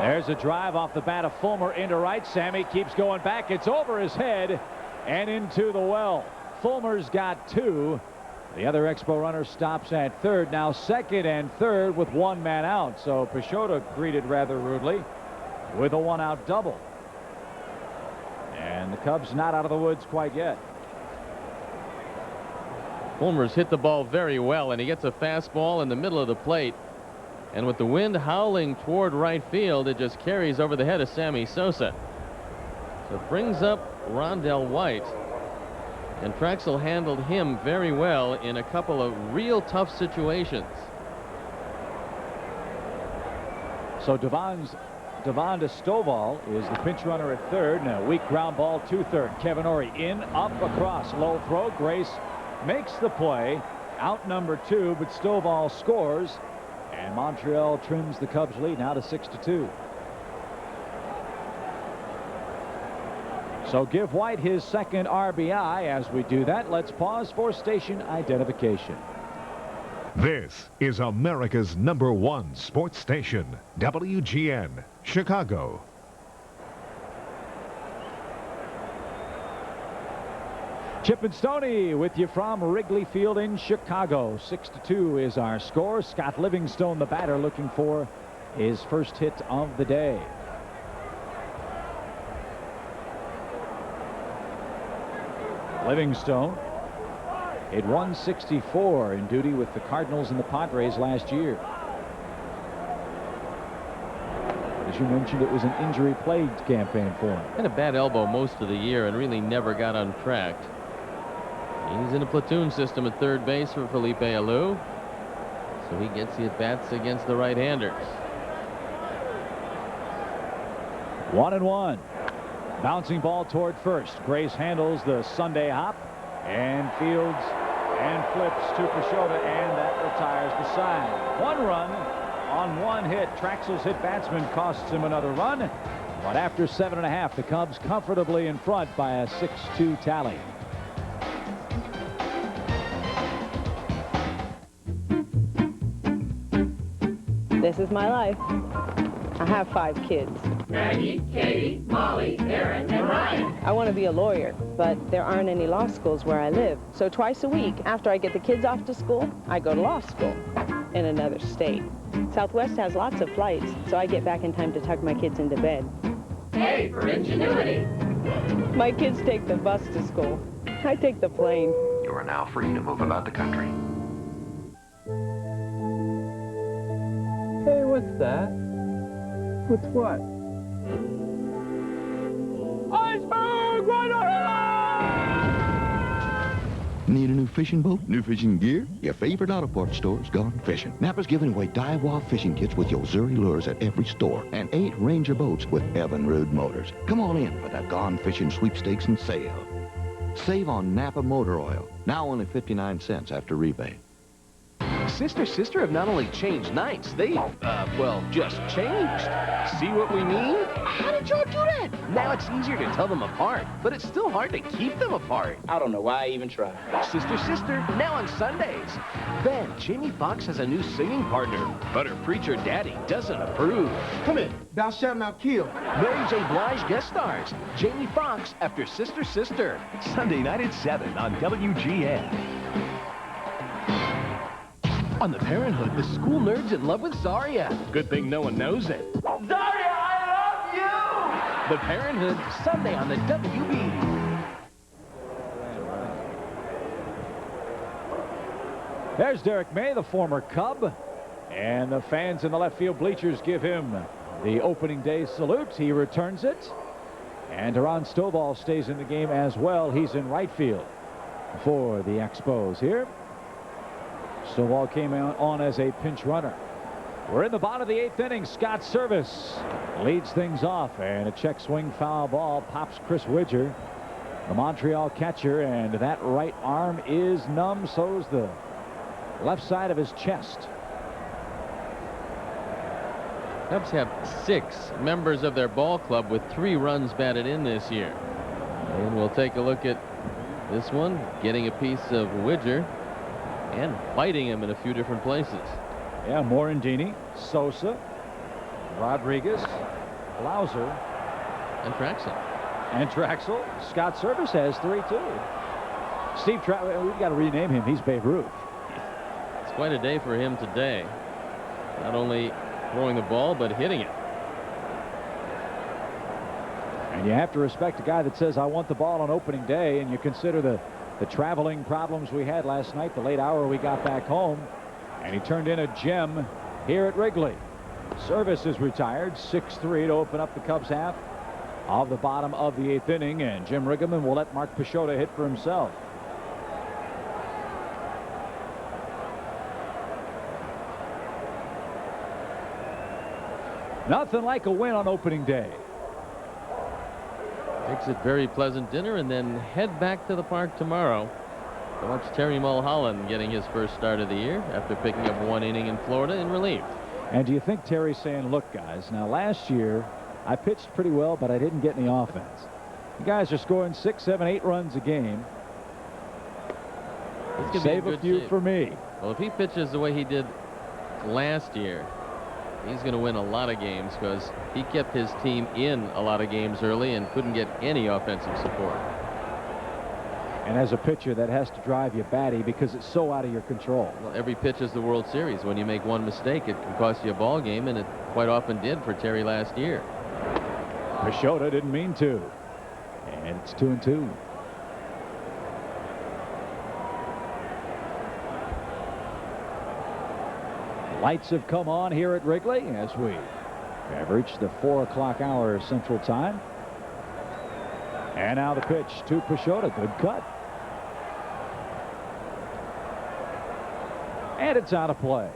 There's a drive off the bat of Fulmer into right. Sammy keeps going back. It's over his head and into the well. Fulmer's got 2. The other Expo runner stops at third. Now 2nd and 3rd with 1 man out. So Peixoto greeted rather rudely with a 1-out double. And the Cubs not out of the woods quite yet. Fulmer's hit the ball very well, and he gets a fastball in the middle of the plate. And with the wind howling toward right field, it just carries over the head of Sammy Sosa. So it brings up Rondell White. And Trachsel handled him very well in a couple of real tough situations. So Devon Stovall is the pinch runner at third, and a weak ground ball to third. Kevin Ory in, up, across, low throw. Grace makes the play. Out number 2, but Stovall scores, and Montreal trims the Cubs lead now to 6-2. So give White his second RBI. As we do that, let's pause for station identification. This is America's #1 sports station, WGN, Chicago. Chip and Stoney with you from Wrigley Field in Chicago. 6-2 is our score. Scott Livingstone, the batter, looking for his first hit of the day. Livingstone hit 164 in duty with the Cardinals and the Padres last year. As you mentioned, it was an injury-plagued campaign for him. Had a bad elbow most of the year and really never got untracked. He's in a platoon system at third base for Felipe Alou, so he gets the at-bats against the right-handers. 1-1. Bouncing ball toward first. Grace handles the Sunday hop and fields and flips to Pashota, and that retires the side. 1 run on 1 hit. Trachsel's hit batsman costs him another run, but after 7.5, the Cubs comfortably in front by a 6-2 tally. This is my life. I have 5 kids. Maggie, Katie, Molly, Aaron, and Ryan. I want to be a lawyer, but there aren't any law schools where I live. So twice a week, after I get the kids off to school, I go to law school in another state. Southwest has lots of flights, so I get back in time to tuck my kids into bed. Hey, for ingenuity. My kids take the bus to school. I take the plane. You are now free to move about the country. Hey, what's that? What's what? Iceberg! Right ahead! Need a new fishing boat? New fishing gear? Your favorite auto parts store's gone fishing. Napa's giving away die-wall fishing kits with your Zuri lures at every store, and 8 Ranger boats with Evinrude motors. Come on in for that Gone Fishing sweepstakes and sale. Save on Napa motor oil. Now only 59 cents after rebate. Sister have not only changed nights, they've, well, just changed. See what we mean? How did y'all do that? Now it's easier to tell them apart, but it's still hard to keep them apart. I don't know why I even tried. Sister, now on Sundays. Then, Jamie Foxx has a new singing partner, but her preacher daddy doesn't approve. Come in. Thou shalt not kill. Mary J. Blige guest stars. Jamie Foxx after Sister. Sunday night at 7 on WGN. On The Parenthood, the school nerd's in love with Zarya. Good thing no one knows it. Zarya, I love you! The Parenthood, Sunday on the WB. There's Derek May, the former Cub, and the fans in the left field bleachers give him the opening day salute. He returns it, and Devon Stovall stays in the game as well. He's in right field for the Expos here. Stovall came on as a pinch runner. We're in the bottom of the 8th inning. Scott Service leads things off, and a check swing foul ball pops Chris Widger, the Montreal catcher, and that right arm is numb. So's the left side of his chest. Cubs have 6 members of their ball club with 3 runs batted in this year. And we'll take a look at this one, getting a piece of Widger and fighting him in a few different places. Yeah, Morandini, Sosa, Rodriguez, Blauser, and Trachsel. Scott Service has 3 too. Steve Trachsel, we've got to rename him. He's Babe Ruth. It's quite a day for him today. Not only throwing the ball, but hitting it. And you have to respect a guy that says, I want the ball on opening day, and you consider the traveling problems we had last night, the late hour we got back home, and he turned in a gem here at Wrigley. Service is retired, 6-3 to open up the Cubs half of the bottom of the 8th inning, and Jim Riggleman will let Mark Pashota hit for himself. Nothing like a win on opening day. Makes it very pleasant dinner and then head back to the park tomorrow to watch Terry Mulholland getting his first start of the year after picking up 1 inning in Florida in relief. And do you think Terry's saying, look, guys, now last year I pitched pretty well, but I didn't get any offense. You guys are scoring 6, 7, 8 runs a game. Save a few for me. Well, if he pitches the way he did last year, he's going to win a lot of games because he kept his team in a lot of games early and couldn't get any offensive support. And as a pitcher, that has to drive you batty because it's so out of your control. Well, every pitch is the World Series. When you make one mistake, it can cost you a ball game, and it quite often did for Terry last year. Peixoto didn't mean to. And it's 2-2. Lights have come on here at Wrigley as we have reached the 4 o'clock hour Central Time. And now the pitch to Peixoto. Good cut. And it's out of play.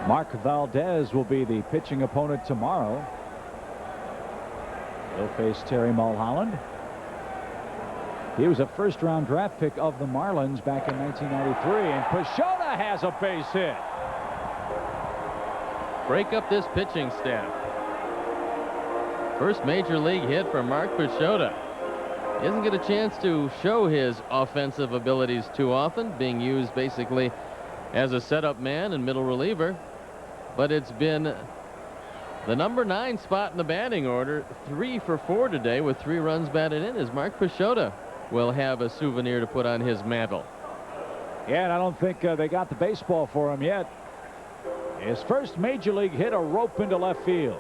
Mark Valdez will be the pitching opponent tomorrow. He'll face Terry Mulholland. He was a first-round draft pick of the Marlins back in 1993, and Peixoto has a base hit. Break up this pitching staff. First major league hit for Mark Peixoto. He doesn't get a chance to show his offensive abilities too often, being used basically as a setup man and middle reliever. But it's been the number 9 spot in the batting order, 3 for 4 today with 3 runs batted in, as Mark Peixoto will have a souvenir to put on his mantle. Yeah, and I don't think they got the baseball for him yet. His first major league hit, a rope into left field.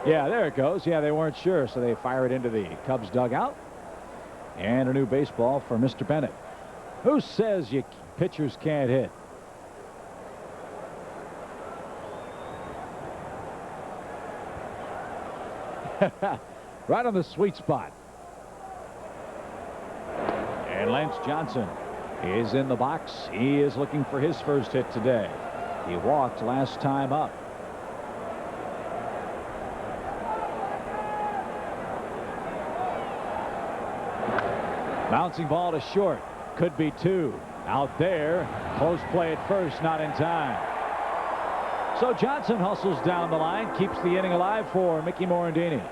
Yeah, there it goes. Yeah, they weren't sure, so they fire it into the Cubs dugout. And a new baseball for Mr. Bennett. Who says you pitchers can't hit? Right on the sweet spot. And Lance Johnson is in the box. He is looking for his first hit today. He walked last time up. Bouncing ball to short. Could be 2. Out there. Close play at first. Not in time. So Johnson hustles down the line. Keeps the inning alive for Mickey Morandini.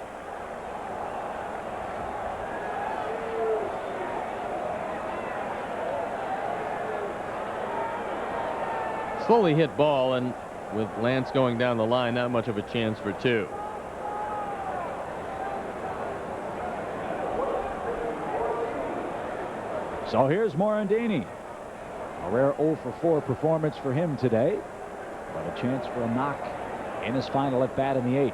Slowly hit ball, and with Lance going down the line, not much of a chance for 2. So here's Morandini. A rare 0 for 4 performance for him today, but a chance for a knock in his final at bat in the 8th.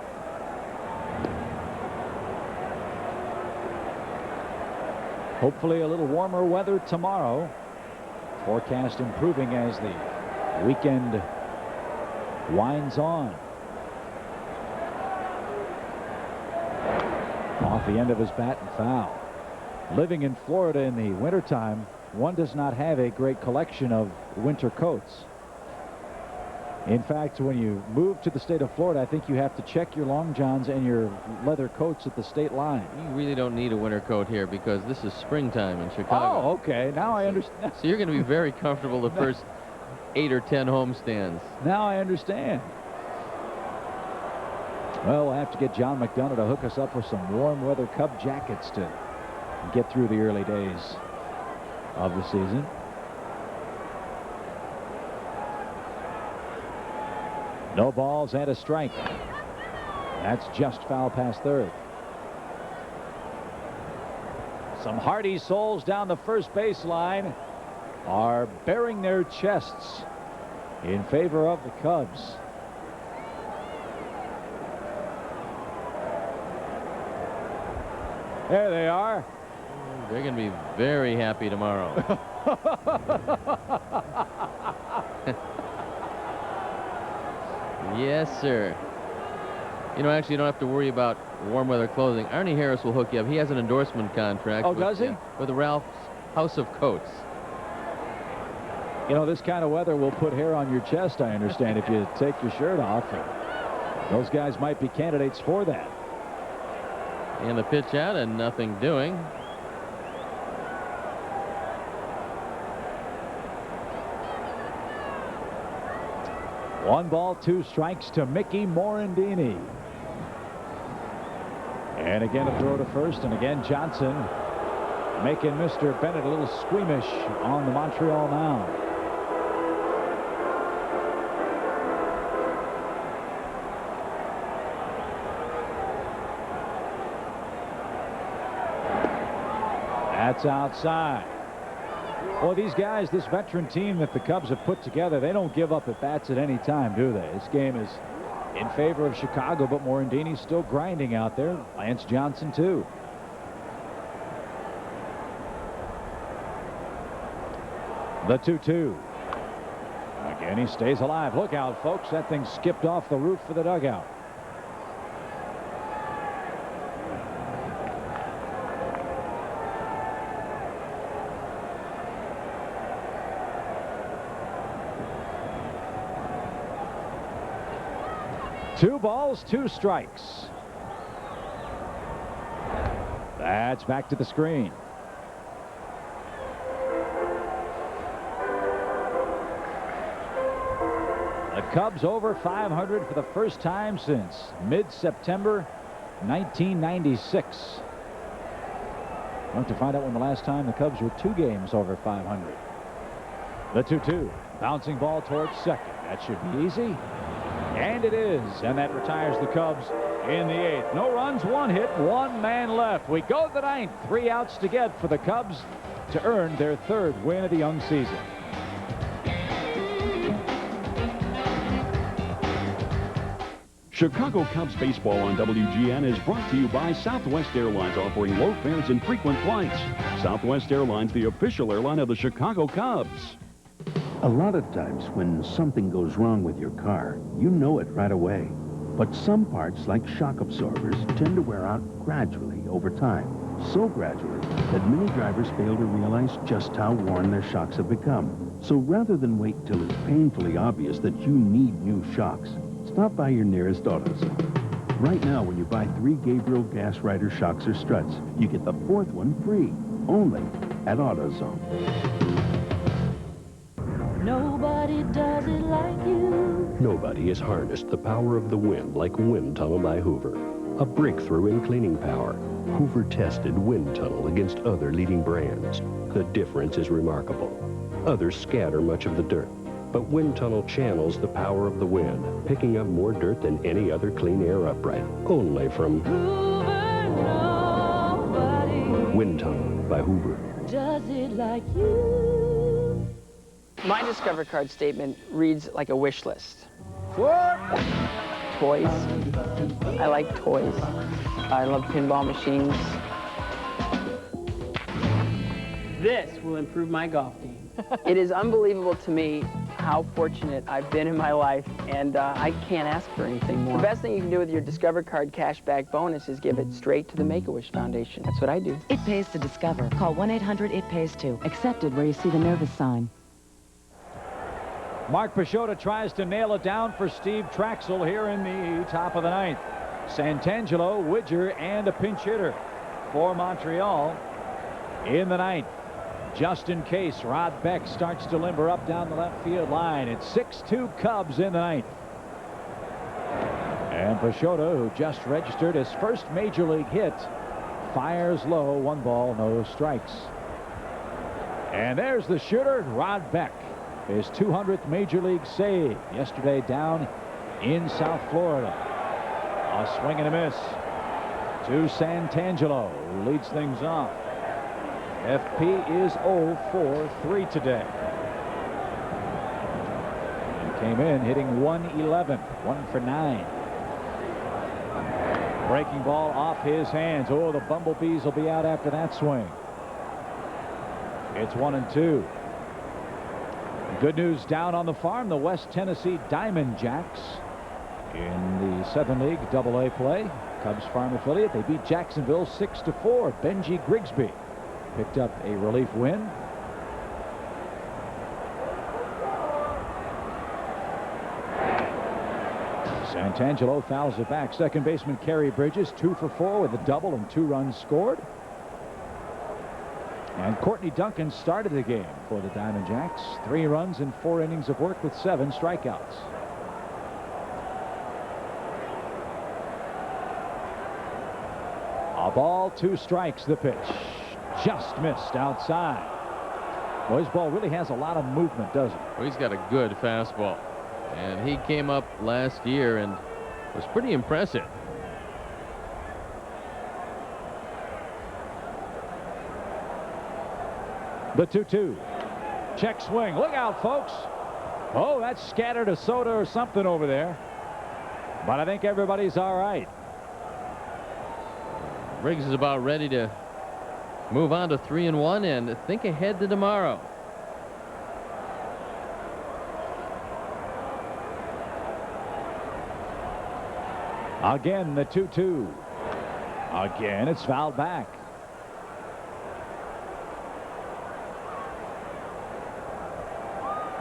Hopefully a little warmer weather tomorrow. Forecast improving as the weekend winds on. Off the end of his bat and foul. Living in Florida in the wintertime, one does not have a great collection of winter coats. In fact, when you move to the state of Florida, I think you have to check your long johns and your leather coats at the state line. You really don't need a winter coat here because this is springtime in Chicago. Oh, okay. Now I understand. So you're going to be very comfortable the first 8 or 10 homestands. Now I understand. Well, we'll have to get John McDonough to hook us up with some warm weather Cub jackets to get through the early days of the season. No balls and a strike. That's just foul past third. Some hardy souls down the first baseline are baring their chests in favor of the Cubs. There they are. They're going to be very happy tomorrow. Yes, sir. You know, actually, you don't have to worry about warm weather clothing. Arnie Harris will hook you up. He has an endorsement contract. Oh, does he? With the Ralph's House of Coats. You know, this kind of weather will put hair on your chest, I understand, if you take your shirt off. Those guys might be candidates for that. And the pitch out and nothing doing. One ball, 2 strikes to Mickey Morandini. And again a throw to first, and again Johnson making Mr. Bennett a little squeamish on the Montreal mound. That's outside. Well, these guys, this veteran team that the Cubs have put together, they don't give up at bats at any time, do they? This game is in favor of Chicago, but Morandini's still grinding out there. Lance Johnson, too. The 2-2. Again, he stays alive. Look out, folks. That thing skipped off the roof for the dugout. Two balls, 2 strikes. That's back to the screen. The Cubs over 500 for the first time since mid-September 1996. We'll have to find out when the last time the Cubs were 2 games over 500. The 2-2. Bouncing ball towards second. That should be easy. And it is. And that retires the Cubs in the 8th. No runs, 1 hit, 1 man left. We go to the 9th. 3 outs to get for the Cubs to earn their 3rd win of the young season. Chicago Cubs baseball on WGN is brought to you by Southwest Airlines, offering low fares and frequent flights. Southwest Airlines, the official airline of the Chicago Cubs. A lot of times when something goes wrong with your car, you know it right away. But some parts, like shock absorbers, tend to wear out gradually over time. So gradually that many drivers fail to realize just how worn their shocks have become. So rather than wait till it's painfully obvious that you need new shocks, stop by your nearest AutoZone. Right now, when you buy 3 Gabriel Gas Rider shocks or struts, you get the 4th one free, only at AutoZone. Nobody does it like you. Nobody has harnessed the power of the wind like Wind Tunnel by Hoover. A breakthrough in cleaning power. Hoover tested Wind Tunnel against other leading brands. The difference is remarkable. Others scatter much of the dirt, but Wind Tunnel channels the power of the wind, picking up more dirt than any other clean air upright. Only from Hoover, nobody Wind Tunnel by Hoover. does it like you. My Discover card statement reads like a wish list. What? Toys. I like toys. I love pinball machines. This will improve my golf game. It is unbelievable to me how fortunate I've been in my life, and I can't ask for anything more. The best thing you can do with your Discover card cashback bonus is give it straight to the Make-A-Wish Foundation. That's what I do. It pays to Discover. Call 1-800-IT-PAYS-TO. Accepted where you see the nervous sign. Mark Peixoto tries to nail it down for Steve Trachsel here in the top of the 9th. Santangelo, Widger, and a pinch hitter for Montreal in the 9th. Just in case, Rod Beck starts to limber up down the left field line. It's 6-2 Cubs in the 9th. And Peixoto, who just registered his first major league hit, fires low. 1 ball, no strikes. And there's the shooter, Rod Beck. His 200th major league save yesterday down in South Florida. A swing and a miss to Santangelo, who leads things off. FP is 0 for 3 today. And came in hitting 111, 1 for 9. Breaking ball off his hands. Oh, the Bumblebees will be out after that swing. It's 1-2. Good news down on the farm. The West Tennessee Diamond Jacks in the Southern League AA play. Cubs farm affiliate. They beat Jacksonville 6-4. Benji Grigsby picked up a relief win. Santangelo fouls it back. Second baseman Kerry Bridges 2 for 4 with a double and 2 runs scored. And Courtney Duncan started the game for the Diamond Jacks. 3 runs in 4 innings of work with 7 strikeouts. A ball, 2 strikes. The pitch just missed outside. Well, his ball really has a lot of movement, doesn't it? Well, he's got a good fastball. And he came up last year and was pretty impressive. The 2-2. Check swing. Look out, folks. Oh, that's scattered a soda or something over there. But I think everybody's all right. Briggs is about ready to move on to 3-1 and think ahead to tomorrow. Again, the 2-2. Again, it's fouled back.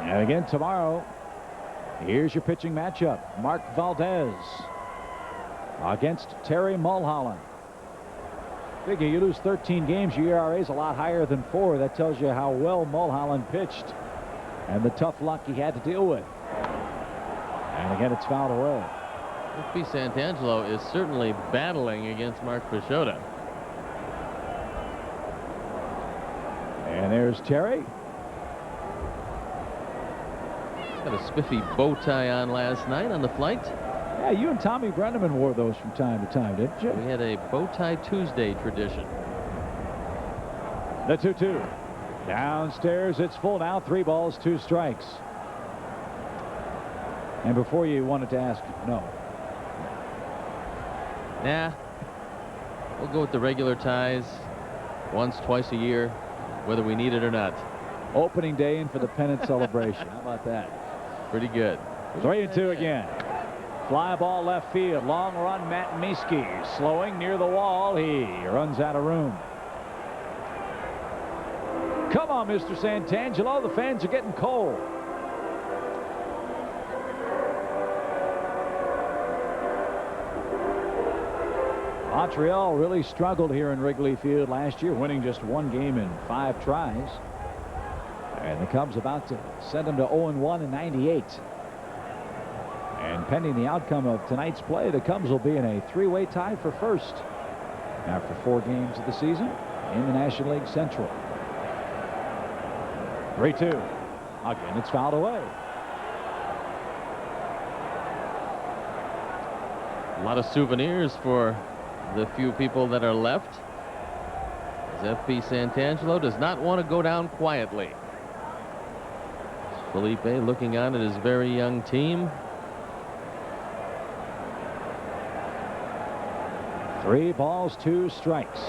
And again tomorrow, here's your pitching matchup. Mark Valdez against Terry Mulholland. Figure you lose 13 games, your ERA is a lot higher than 4. That tells you how well Mulholland pitched and the tough luck he had to deal with. And again, it's fouled away. F.P. Santangelo is certainly battling against Mark Peixoto. And there's Terry. Got a spiffy bow tie on last night on the flight. Yeah, you and Tommy Brenneman wore those from time to time, didn't you? We had a bow tie Tuesday tradition. The 2-2. Downstairs, it's full now. 3 balls, 2 strikes. And before you wanted to ask, no. Nah. We'll go with the regular ties once, twice a year, whether we need it or not. Opening day in for the pennant celebration. How about that? Pretty good. 3-2 again. Fly ball left field. Long run, Matt Miske. Slowing near the wall. He runs out of room. Come on, Mr. Santangelo. The fans are getting cold. Montreal really struggled here in Wrigley Field last year, winning just 1 game in 5 tries. And the Cubs about to send them to 0-1 in 98. And pending the outcome of tonight's play, the Cubs will be in a 3-way tie for first after 4 games of the season in the National League Central. 3-2. Again, it's fouled away. A lot of souvenirs for the few people that are left, as F.P. Santangelo does not want to go down quietly. Felipe looking on at his very young team. 3 balls, 2 strikes.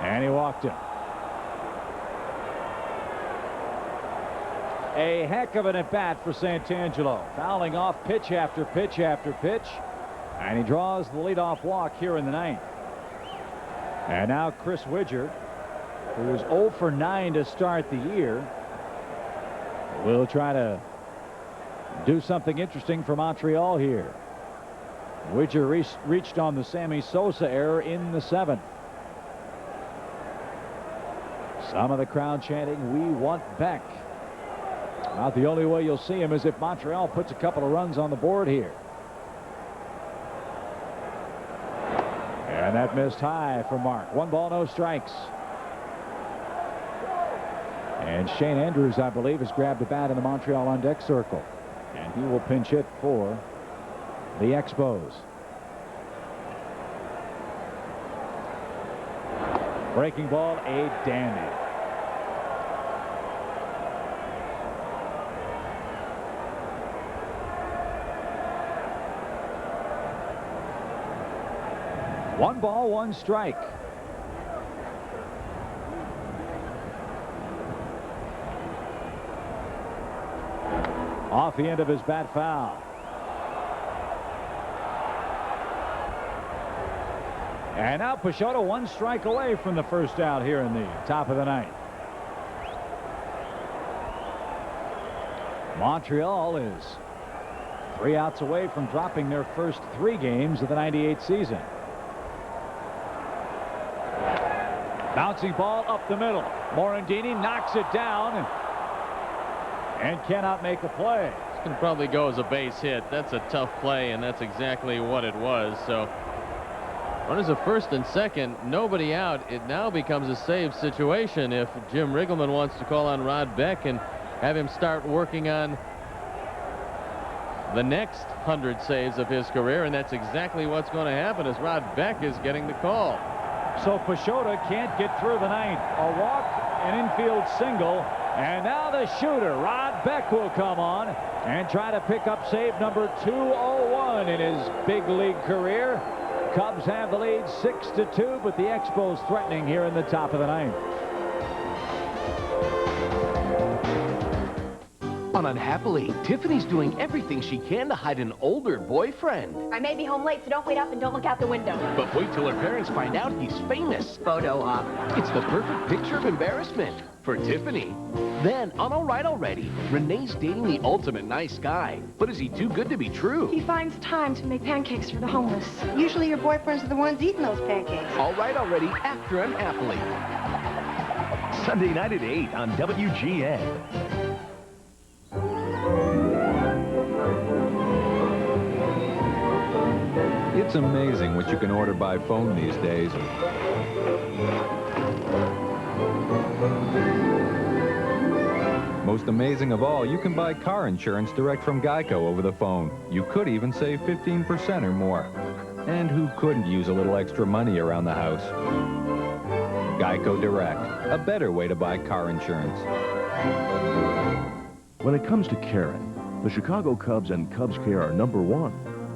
And he walked him. A heck of an at-bat for Santangelo. Fouling off pitch after pitch after pitch. And he draws the leadoff walk here in the 9th. And now Chris Widger, who was 0 for 9 to start the year, will try to do something interesting for Montreal here. Widger reached on the Sammy Sosa error in the 7th. Some of the crowd chanting, "We want Beck." About the only way you'll see him is if Montreal puts a couple of runs on the board here. And that missed high for Mark. 1 ball, no strikes. And Shane Andrews, I believe, has grabbed a bat in the Montreal on deck circle. And he will pinch hit for the Expos. Breaking ball, a dandy. One ball, 1 strike. Off the end of his bat, foul. And now Peixoto 1 strike away from the first out here in the top of the ninth. Montreal is 3 outs away from dropping their first 3 games of the '98 season. Bouncing ball up the middle. Morandini knocks it down and cannot make a play. This can probably go as a base hit. That's a tough play, and that's exactly what it was. So runners at first and second, nobody out. It now becomes a save situation if Jim Riggleman wants to call on Rod Beck and have him start working on the next 100 saves of his career, and that's exactly what's going to happen as Rod Beck is getting the call. So Peixoto can't get through the ninth. A walk, an infield single, and now the shooter, Rod Beck, will come on and try to pick up save number 201 in his big league career. Cubs have the lead 6-2, but the Expos threatening here in the top of the ninth. Unhappily, Tiffany's doing everything she can to hide an older boyfriend. I may be home late, so don't wait up and don't look out the window. But wait till her parents find out he's famous. Photo op. It's the perfect picture of embarrassment for Tiffany. Then, on All Right Already, Renee's dating the ultimate nice guy. But is he too good to be true? He finds time to make pancakes for the homeless. Usually your boyfriends are the ones eating those pancakes. All Right Already after Unhappily. Sunday night at 8 on WGN. It's amazing what you can order by phone these days. Most amazing of all, you can buy car insurance direct from Geico over the phone. You could even save 15% or more. And who couldn't use a little extra money around the house? Geico Direct, a better way to buy car insurance. When it comes to caring, the Chicago Cubs and Cubs Care are #1.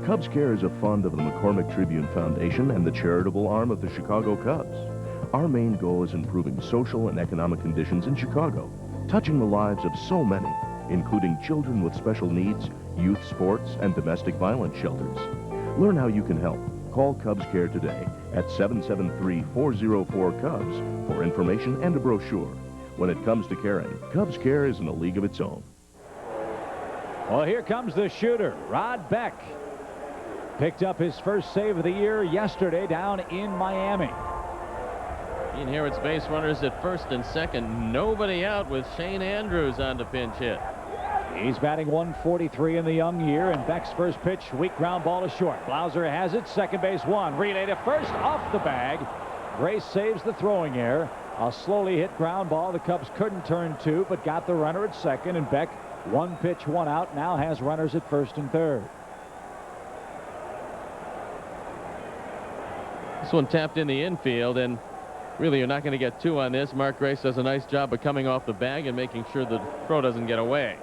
Cubs Care is a fund of the McCormick Tribune Foundation and the charitable arm of the Chicago Cubs. Our main goal is improving social and economic conditions in Chicago, touching the lives of so many, including children with special needs, youth sports, and domestic violence shelters. Learn how you can help. Call Cubs Care today at 773-404-CUBS for information and a brochure. When it comes to caring, Cubs Care is in a league of its own. Well, here comes the shooter, Rod Beck. Picked up his first save of the year yesterday down in Miami. He inherits base runners at first and second. Nobody out with Shane Andrews on the pinch hit. He's batting 143 in the young year, and Beck's first pitch, weak ground ball to short. Blauser has it, second base one. Relay to first, off the bag. Grace saves the throwing error. A slowly hit ground ball the Cubs couldn't turn to, but got the runner at second, and Beck, one pitch, one out, now has runners at first and third. This one tapped in the infield, and really you're not going to get two on this. Mark Grace does a nice job of coming off the bag and making sure the throw doesn't get away.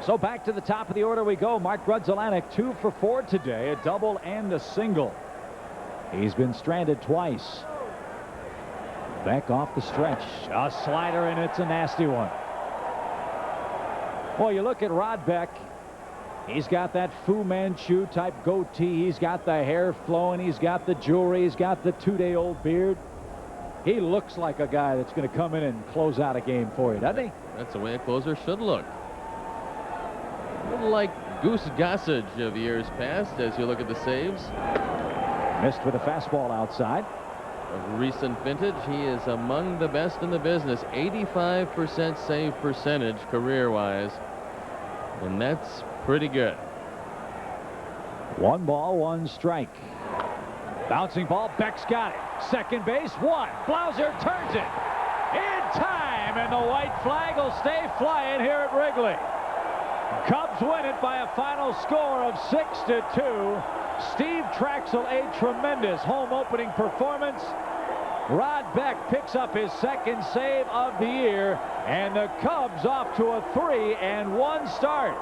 So back to the top of the order we go. Mark Grudzielanek 2 for 4 today, a double and a single. He's been stranded twice. Beck off the stretch, a slider, and it's a nasty one. Well, you look at Rod Beck. He's got that Fu Manchu type goatee. He's got the hair flowing. He's got the jewelry. He's got the 2-day-old beard. He looks like a guy that's going to come in and close out a game for you, doesn't he? That's the way a closer should look. A little like Goose Gossage of years past as you look at the saves. Missed with a fastball outside. Of recent vintage, he is among the best in the business. 85% save percentage career-wise. And that's pretty good. 1 ball, 1 strike. Bouncing ball, Beck's got it. Second base, one. Blauser turns it in time, and the white flag will stay flying here at Wrigley. Cubs win it by a final score of 6-2. Steve Trachsel, a tremendous home opening performance. Rod Beck picks up his second save of the year, and the Cubs off to a 3-1 start.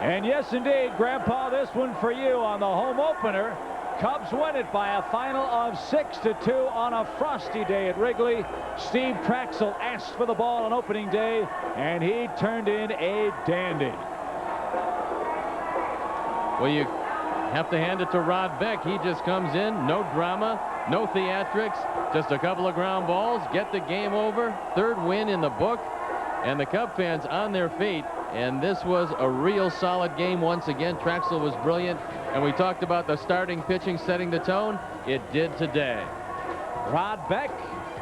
And yes, indeed, Grandpa, this one for you on the home opener. Cubs win it by a final of 6-2 on a frosty day at Wrigley. Steve Trachsel asked for the ball on opening day, and he turned in a dandy. Well, you Have to hand it to Rod Beck. He just comes in, no drama, no theatrics, just a couple of ground balls, get the game over. Third win in the book, and the Cub fans on their feet. And this was a real solid game once again. Trachsel was brilliant, and we talked about the starting pitching setting the tone. It did today. Rod Beck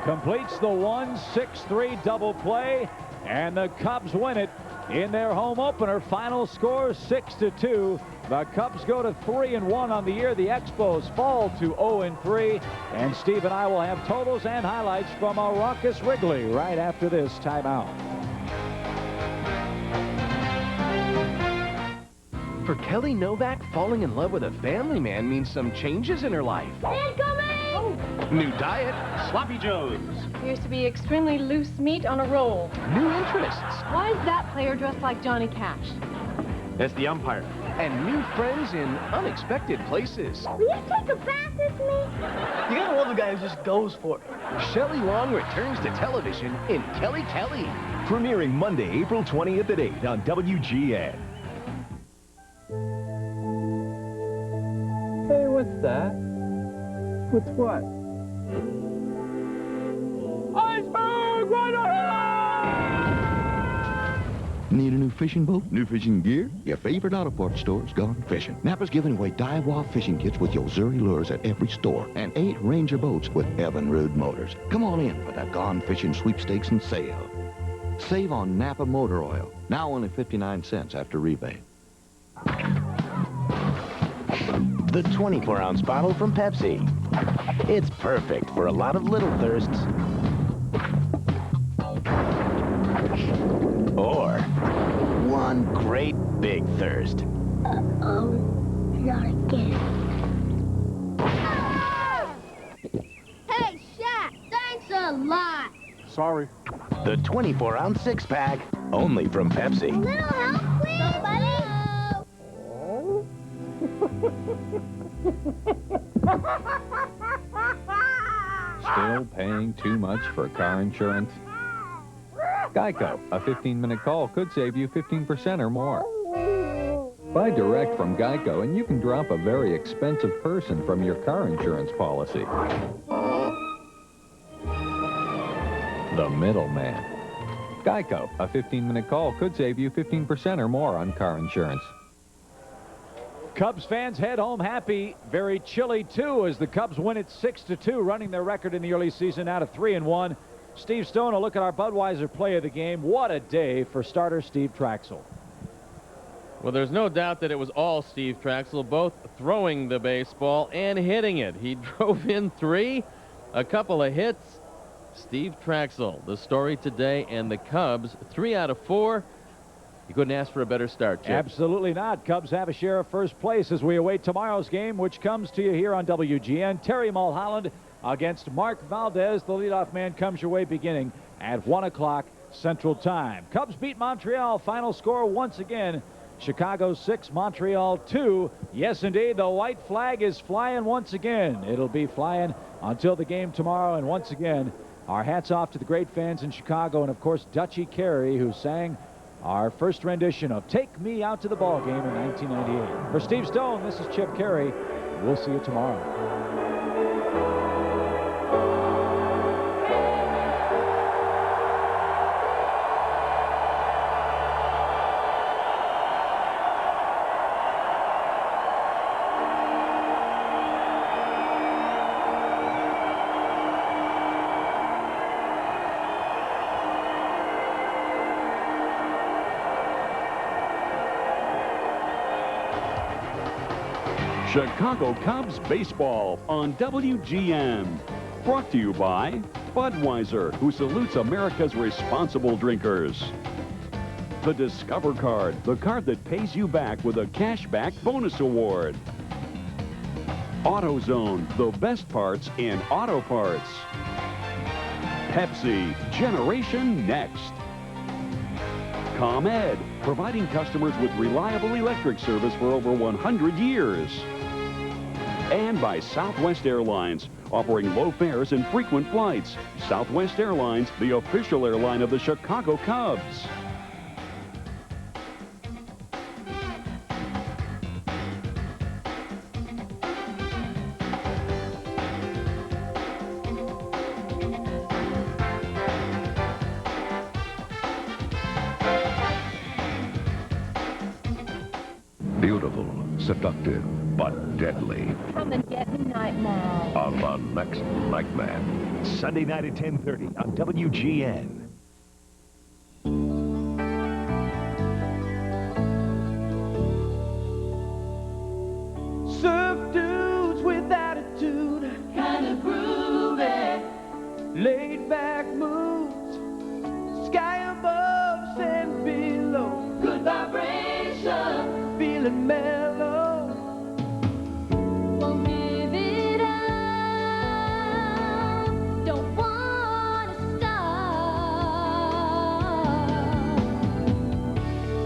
completes the 1-6-3 double play, and the Cubs win it in their home opener. Final score 6-2. The Cubs go to 3-1 on the year. The Expos fall to 0-3. And Steve and I will have totals and highlights from a raucous Wrigley right after this timeout. For Kelly Novak, falling in love with a family man means some changes in her life. Incoming! New diet, Sloppy Joe's. Appears to be extremely loose meat on a roll. New interests. Why is that player dressed like Johnny Cash? That's the umpire. And new friends in unexpected places. Will you take a bath with me? You gotta love a guy who just goes for it. Shelley Long returns to television in Kelly Kelly. Premiering Monday, April 20th at 8 on WGN. Hey, what's that? What's what? Iceberg! Right ahead! Need a new fishing boat? New fishing gear? Your favorite auto parts store's gone fishing. Napa's giving away die-wall fishing kits with your Zuri lures at every store. And 8 Ranger boats with Evinrude motors. Come on in for that Gone Fishing sweepstakes and sale. Save on Napa motor oil. Now only 59 cents after rebate. The 24-ounce bottle from Pepsi. It's perfect for a lot of little thirsts. Or one great big thirst. Uh-oh, not again. Hey, Shaq, thanks a lot. Sorry. The 24-ounce six-pack, only from Pepsi. A little help, please? Somebody? Still paying too much for car insurance? Geico, a 15-minute call could save you 15% or more. Buy direct from Geico and you can drop a very expensive person from your car insurance policy. The middleman. Geico, a 15-minute call could save you 15% or more on car insurance. Cubs fans head home happy. Very chilly, too, as the Cubs win it 6-2, running their record in the early season out of 3-1. Steve Stone, a look at our Budweiser play of the game. What a day for starter Steve Trachsel. Well, there's no doubt that it was all Steve Trachsel, both throwing the baseball and hitting it. He drove in 3, a couple of hits. Steve Trachsel, the story today, and the Cubs, 3 out of 4. You couldn't ask for a better start, Chip. Absolutely not. Cubs have a share of first place as we await tomorrow's game, which comes to you here on WGN. Terry Mulholland against Mark Valdez. The leadoff man comes your way beginning at 1 o'clock Central Time. Cubs beat Montreal. Final score once again, Chicago 6, Montreal 2. Yes, indeed, the white flag is flying once again. It'll be flying until the game tomorrow. And once again, our hats off to the great fans in Chicago and, of course, Dutchie Carey, who sang our first rendition of Take Me Out to the Ball Game in 1998. For Steve Stone, this is Chip Carey. We'll see you tomorrow. Chicago Cubs baseball on WGN. Brought to you by Budweiser, who salutes America's responsible drinkers. The Discover Card, the card that pays you back with a cashback bonus award. AutoZone, the best parts in auto parts. Pepsi, Generation Next. ComEd, providing customers with reliable electric service for over 100 years. And by Southwest Airlines, offering low fares and frequent flights. Southwest Airlines, the official airline of the Chicago Cubs. Beautiful, seductive, but deadly. Come and get me, Night Mall. On the next Nightman. Sunday night at 10:30 on WGN. Surf dudes with attitude, Kinda groovy. laid back moves, sky above, sand below, Good vibration. feeling mellow. Won't give it up. Don't wanna stop.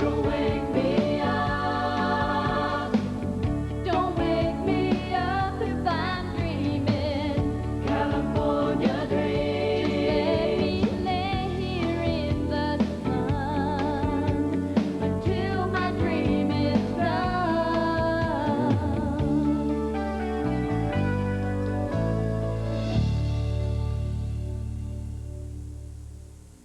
Don't wake me up. Don't wake me up if I'm dreaming. California dream. Just let me lay here in the sun until my dream is done.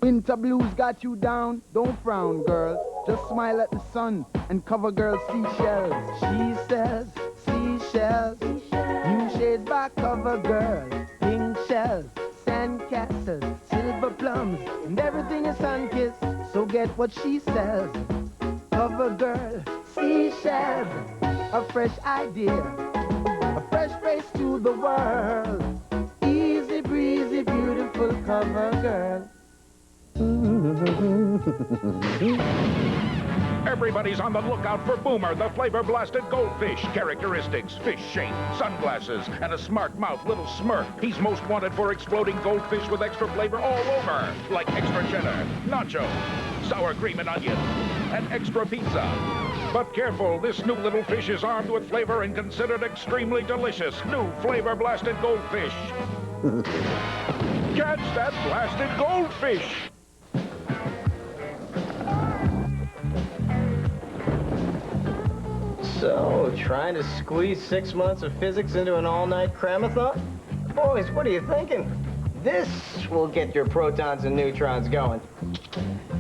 Winter blues got you down, don't frown, girl. Just smile at the sun and cover girl's seashells. She says, seashells, new shades by cover girl. Pink shells, sand castles, silver plums, and everything is sun-kissed. So get what she says. Cover girl, seashells, a fresh idea, a fresh face to the world. Easy breezy, beautiful cover girl. Everybody's on the lookout for Boomer, the flavor-blasted goldfish. Characteristics: fish shape, sunglasses, and a smart-mouthed little smirk. He's most wanted for exploding goldfish with extra flavor all over, like extra cheddar, nacho, sour cream and onion, and extra pizza. But careful, this new little fish is armed with flavor and considered extremely delicious. New flavor-blasted goldfish. Catch that blasted goldfish! So, trying to squeeze 6 months of physics into an all-night cramathon? Boys, what are you thinking? This will get your protons and neutrons going.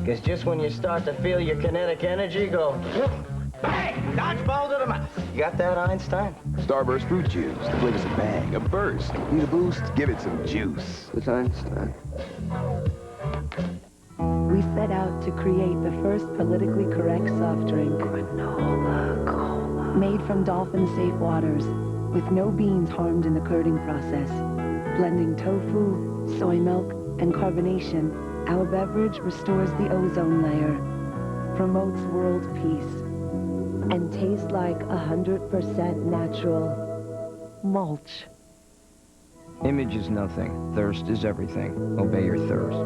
Because just when you start to feel your kinetic energy go, bang! Dodgeball to the mouth. You got that, Einstein? Starburst fruit juice. The flavor's a bang, a burst. Need a boost? Give it some juice. It's Einstein. We set out to create the first politically correct soft drink. Granola Cola. Made from dolphin-safe waters, with no beans harmed in the curding process. Blending tofu, soy milk, and carbonation, our beverage restores the ozone layer, promotes world peace, and tastes like 100% natural mulch. Image is nothing. Thirst is everything. Obey your thirst.